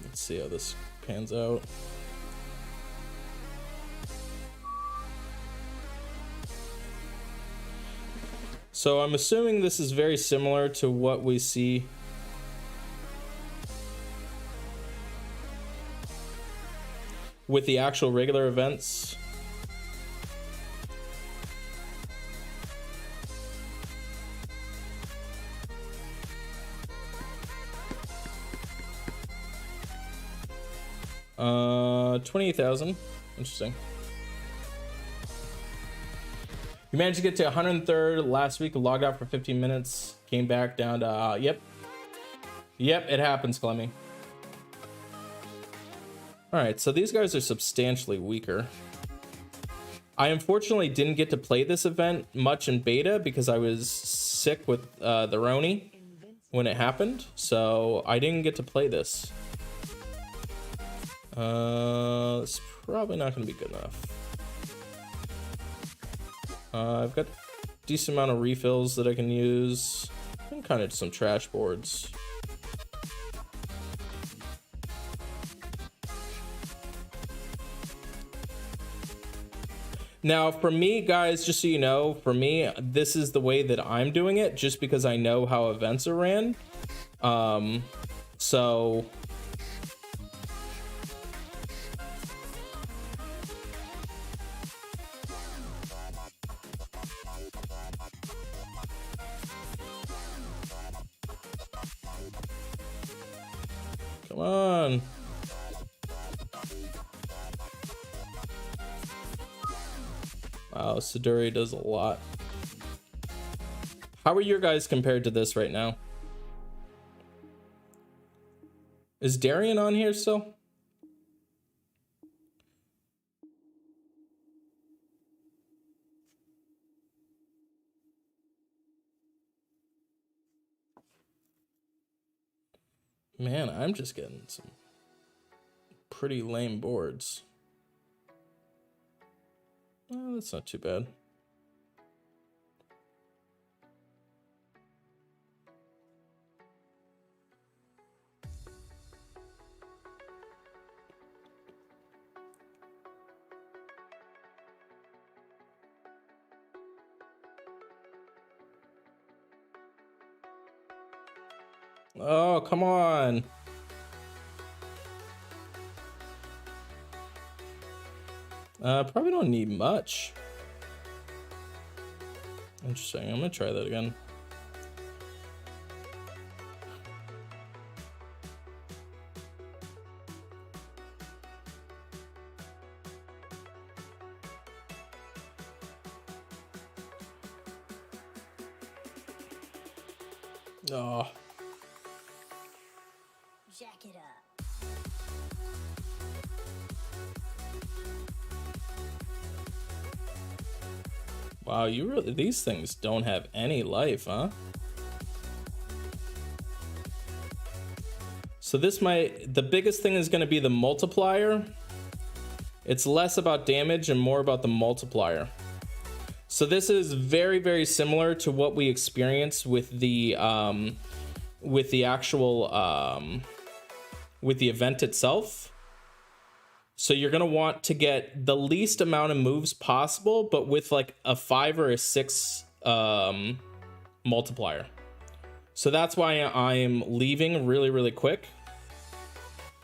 Let's see how this pans out. So I'm assuming this is very similar to what we see with the actual regular events. Uh, 28,000. Interesting. You managed to get to 103rd last week, logged out for 15 minutes, came back down to, yep, it happens, Clemmy. All right, so these guys are substantially weaker. I unfortunately didn't get to play this event much in beta because I was sick with the Roni when it happened, so I didn't get to play this. It's probably not going to be good enough. I've got a decent amount of refills that I can use, and kind of some trash boards. Now, for me, guys, just so you know, for me, this is the way that I'm doing it, just because I know how events are ran. So... Come on. Wow, Siduri does a lot. How are your guys compared to this right now? Is Darian on here still? Man, I'm just getting some pretty lame boards. Oh, that's not too bad. Oh, come on. Probably don't need much. Interesting. I'm gonna try that again. Oh. Jack it up. Wow, you really, these things don't have any life, huh? So the biggest thing is going to be the multiplier. It's less about damage and more about the multiplier. So this is very, very similar to what we experienced with the actual with the event itself. So you're going to want to get the least amount of moves possible, but with like a 5 or a 6 multiplier. So that's why I'm leaving really, really quick.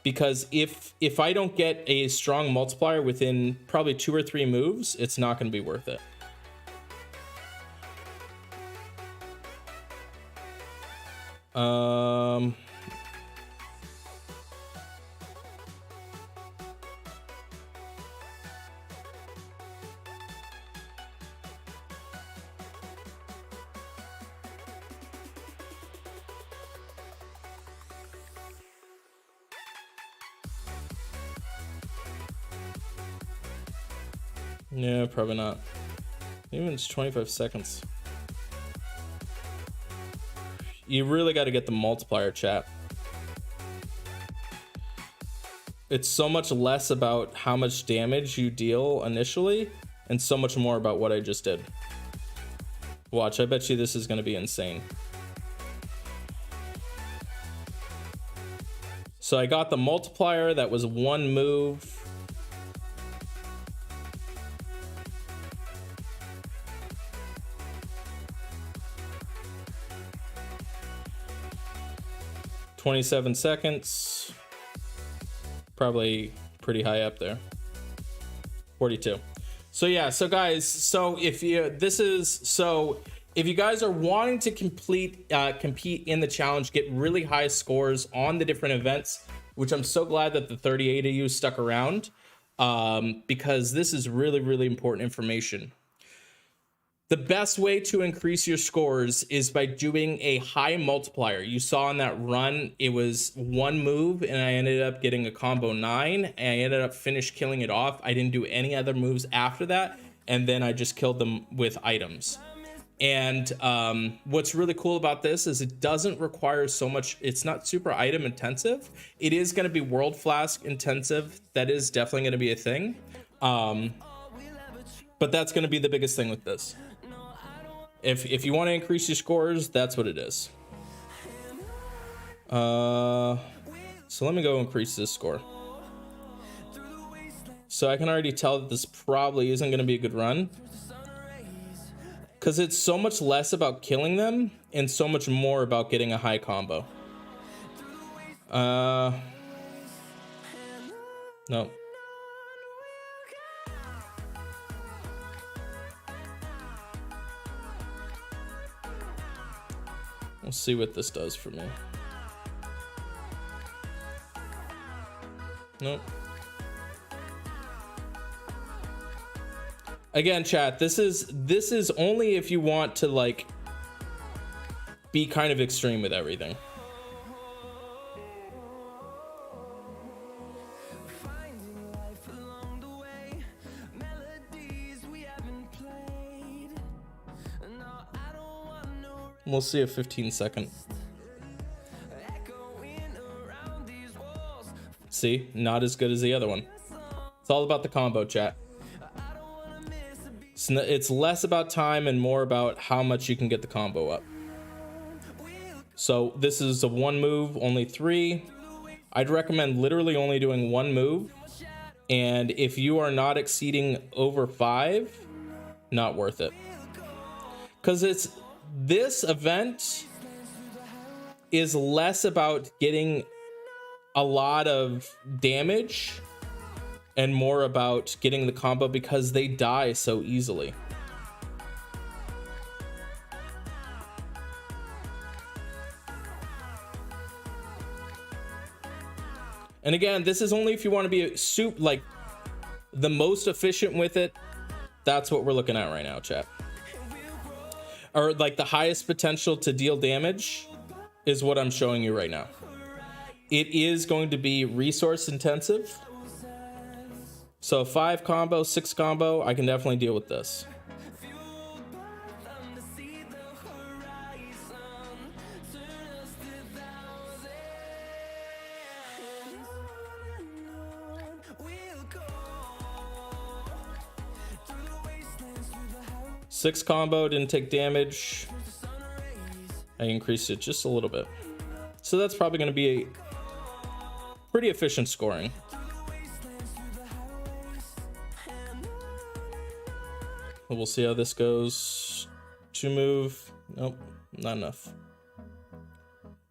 Because if I don't get a strong multiplier within probably 2 or 3 moves, it's not going to be worth it. Yeah, probably not. Even it's 25 seconds. You really got to get the multiplier, chat. It's so much less about how much damage you deal initially and so much more about what I just did. Watch, I bet you this is going to be insane. So I got the multiplier, that was 1 move. $27 seconds. Probably pretty high up there. 42. So yeah, so guys, so if you guys are wanting to compete in the challenge, get really high scores on the different events, which I'm so glad that the 38 of you stuck around, because this is really, really important information. The best way to increase your scores is by doing a high multiplier. You saw in that run, it was 1 move and I ended up getting a combo 9 and I ended up killing it off. I didn't do any other moves after that. And then I just killed them with items. And what's really cool about this is it doesn't require so much. It's not super item intensive. It is going to be world flask intensive. That is definitely going to be a thing. But that's going to be the biggest thing with this. If you want to increase your scores, that's what it is. So let me go increase this score. So I can already tell that this probably isn't going to be a good run, because it's so much less about killing them and so much more about getting a high combo. No. We'll see what this does for me. Nope. Again, chat, this is only if you want to like be kind of extreme with everything. We'll see a 15-second. See, not as good as the other one. It's all about the combo, chat. It's less about time and more about how much you can get the combo up. So this is a 1 move, only 3. I'd recommend literally only doing 1 move. And if you are not exceeding over 5, not worth it. Because this event is less about getting a lot of damage and more about getting the combo because they die so easily. And again, this is only if you want to be like the most efficient with it. That's what we're looking at right now, chat. Or like the highest potential to deal damage is what I'm showing you right now. It is going to be resource intensive. So 5 combo, 6 combo, I can definitely deal with this. Six combo, didn't take damage. I increased it just a little bit. So that's probably going to be a pretty efficient scoring. We'll see how this goes. 2 move. Nope, not enough.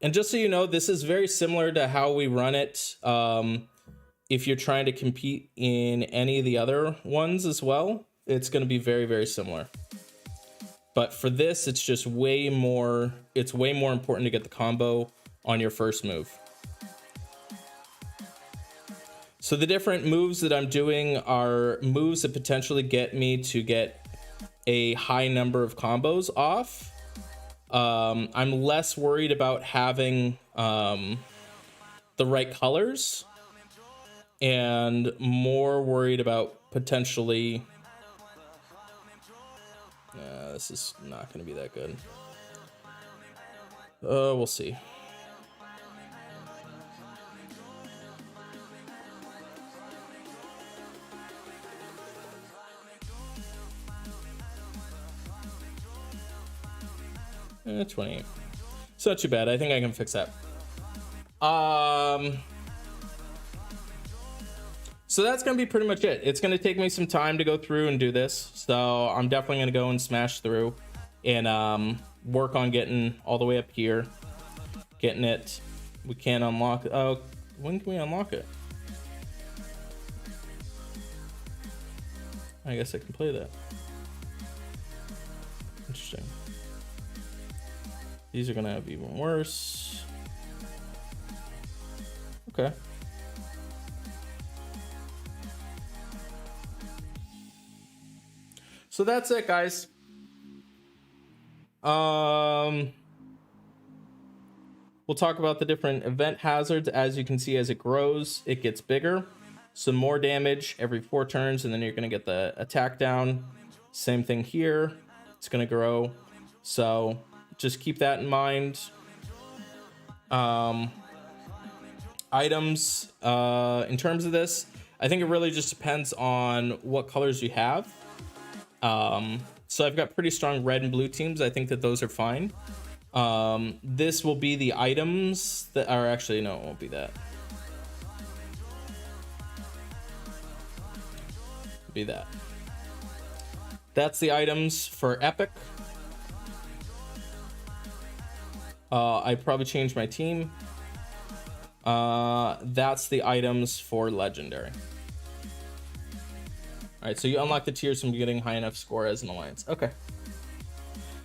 And just so you know, this is very similar to how we run it if you're trying to compete in any of the other ones as well. It's going to be very, very similar. But for this, it's just way more important to get the combo on your first move. So the different moves that I'm doing are moves that potentially get me to get a high number of combos off. I'm less worried about having the right colors and more worried about potentially... this is not going to be that good. We'll see. Eh, 28. It's not too bad. I think I can fix that. So that's going to be pretty much it. It's going to take me some time to go through and do this. So I'm definitely going to go and smash through and work on getting all the way up here. Getting it. We can't unlock. Oh, when can we unlock it? I guess I can play that. Interesting. These are going to have even worse. Okay. So that's it, guys. We'll talk about the different event hazards. As you can see, as it grows, it gets bigger. Some more damage every 4 turns, and then you're going to get the attack down. Same thing here. It's going to grow. So just keep that in mind. Items, in terms of this, I think it really just depends on what colors you have. So I've got pretty strong red and blue teams. I think that those are fine. This will be the items that are actually, no, it won't be that. It'll be that. That's the items for epic. I probably changed my team. That's the items for legendary. All right, so you unlock the tiers from getting high enough score as an alliance. Okay.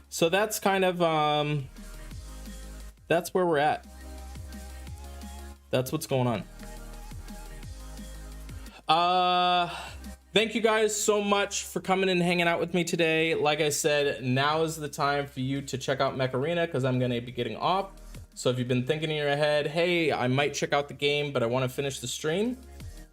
So that's kind of, that's where we're at. That's what's going on. Thank you guys so much for coming and hanging out with me today. Like I said, now is the time for you to check out Mech Arena because I'm going to be getting off. So if you've been thinking in your head, hey, I might check out the game, but I want to finish the stream.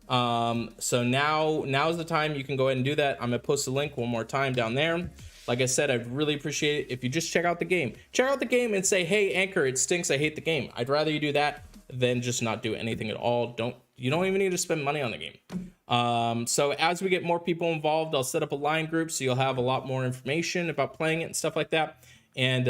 So now's the time you can go ahead and do that. I'm gonna post a link one more time down there. Like I said, I'd really appreciate it if you just check out the game. Check out the game and say, hey, Anchor, it stinks, I hate the game. I'd rather you do that than just not do anything at all. You don't even need to spend money on the game. So as we get more people involved, I'll set up a line group so you'll have a lot more information about playing it and stuff like that. And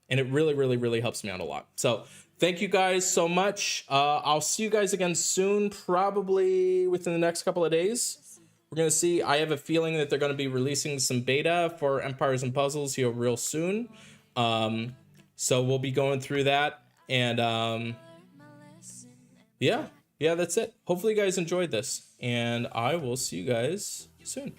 it really, really, really helps me out a lot. So thank you guys so much. I'll see you guys again soon, probably within the next couple of days. We're going to see. I have a feeling that they're going to be releasing some beta for Empires and Puzzles here real soon. So we'll be going through that. And yeah, that's it. Hopefully you guys enjoyed this. And I will see you guys soon.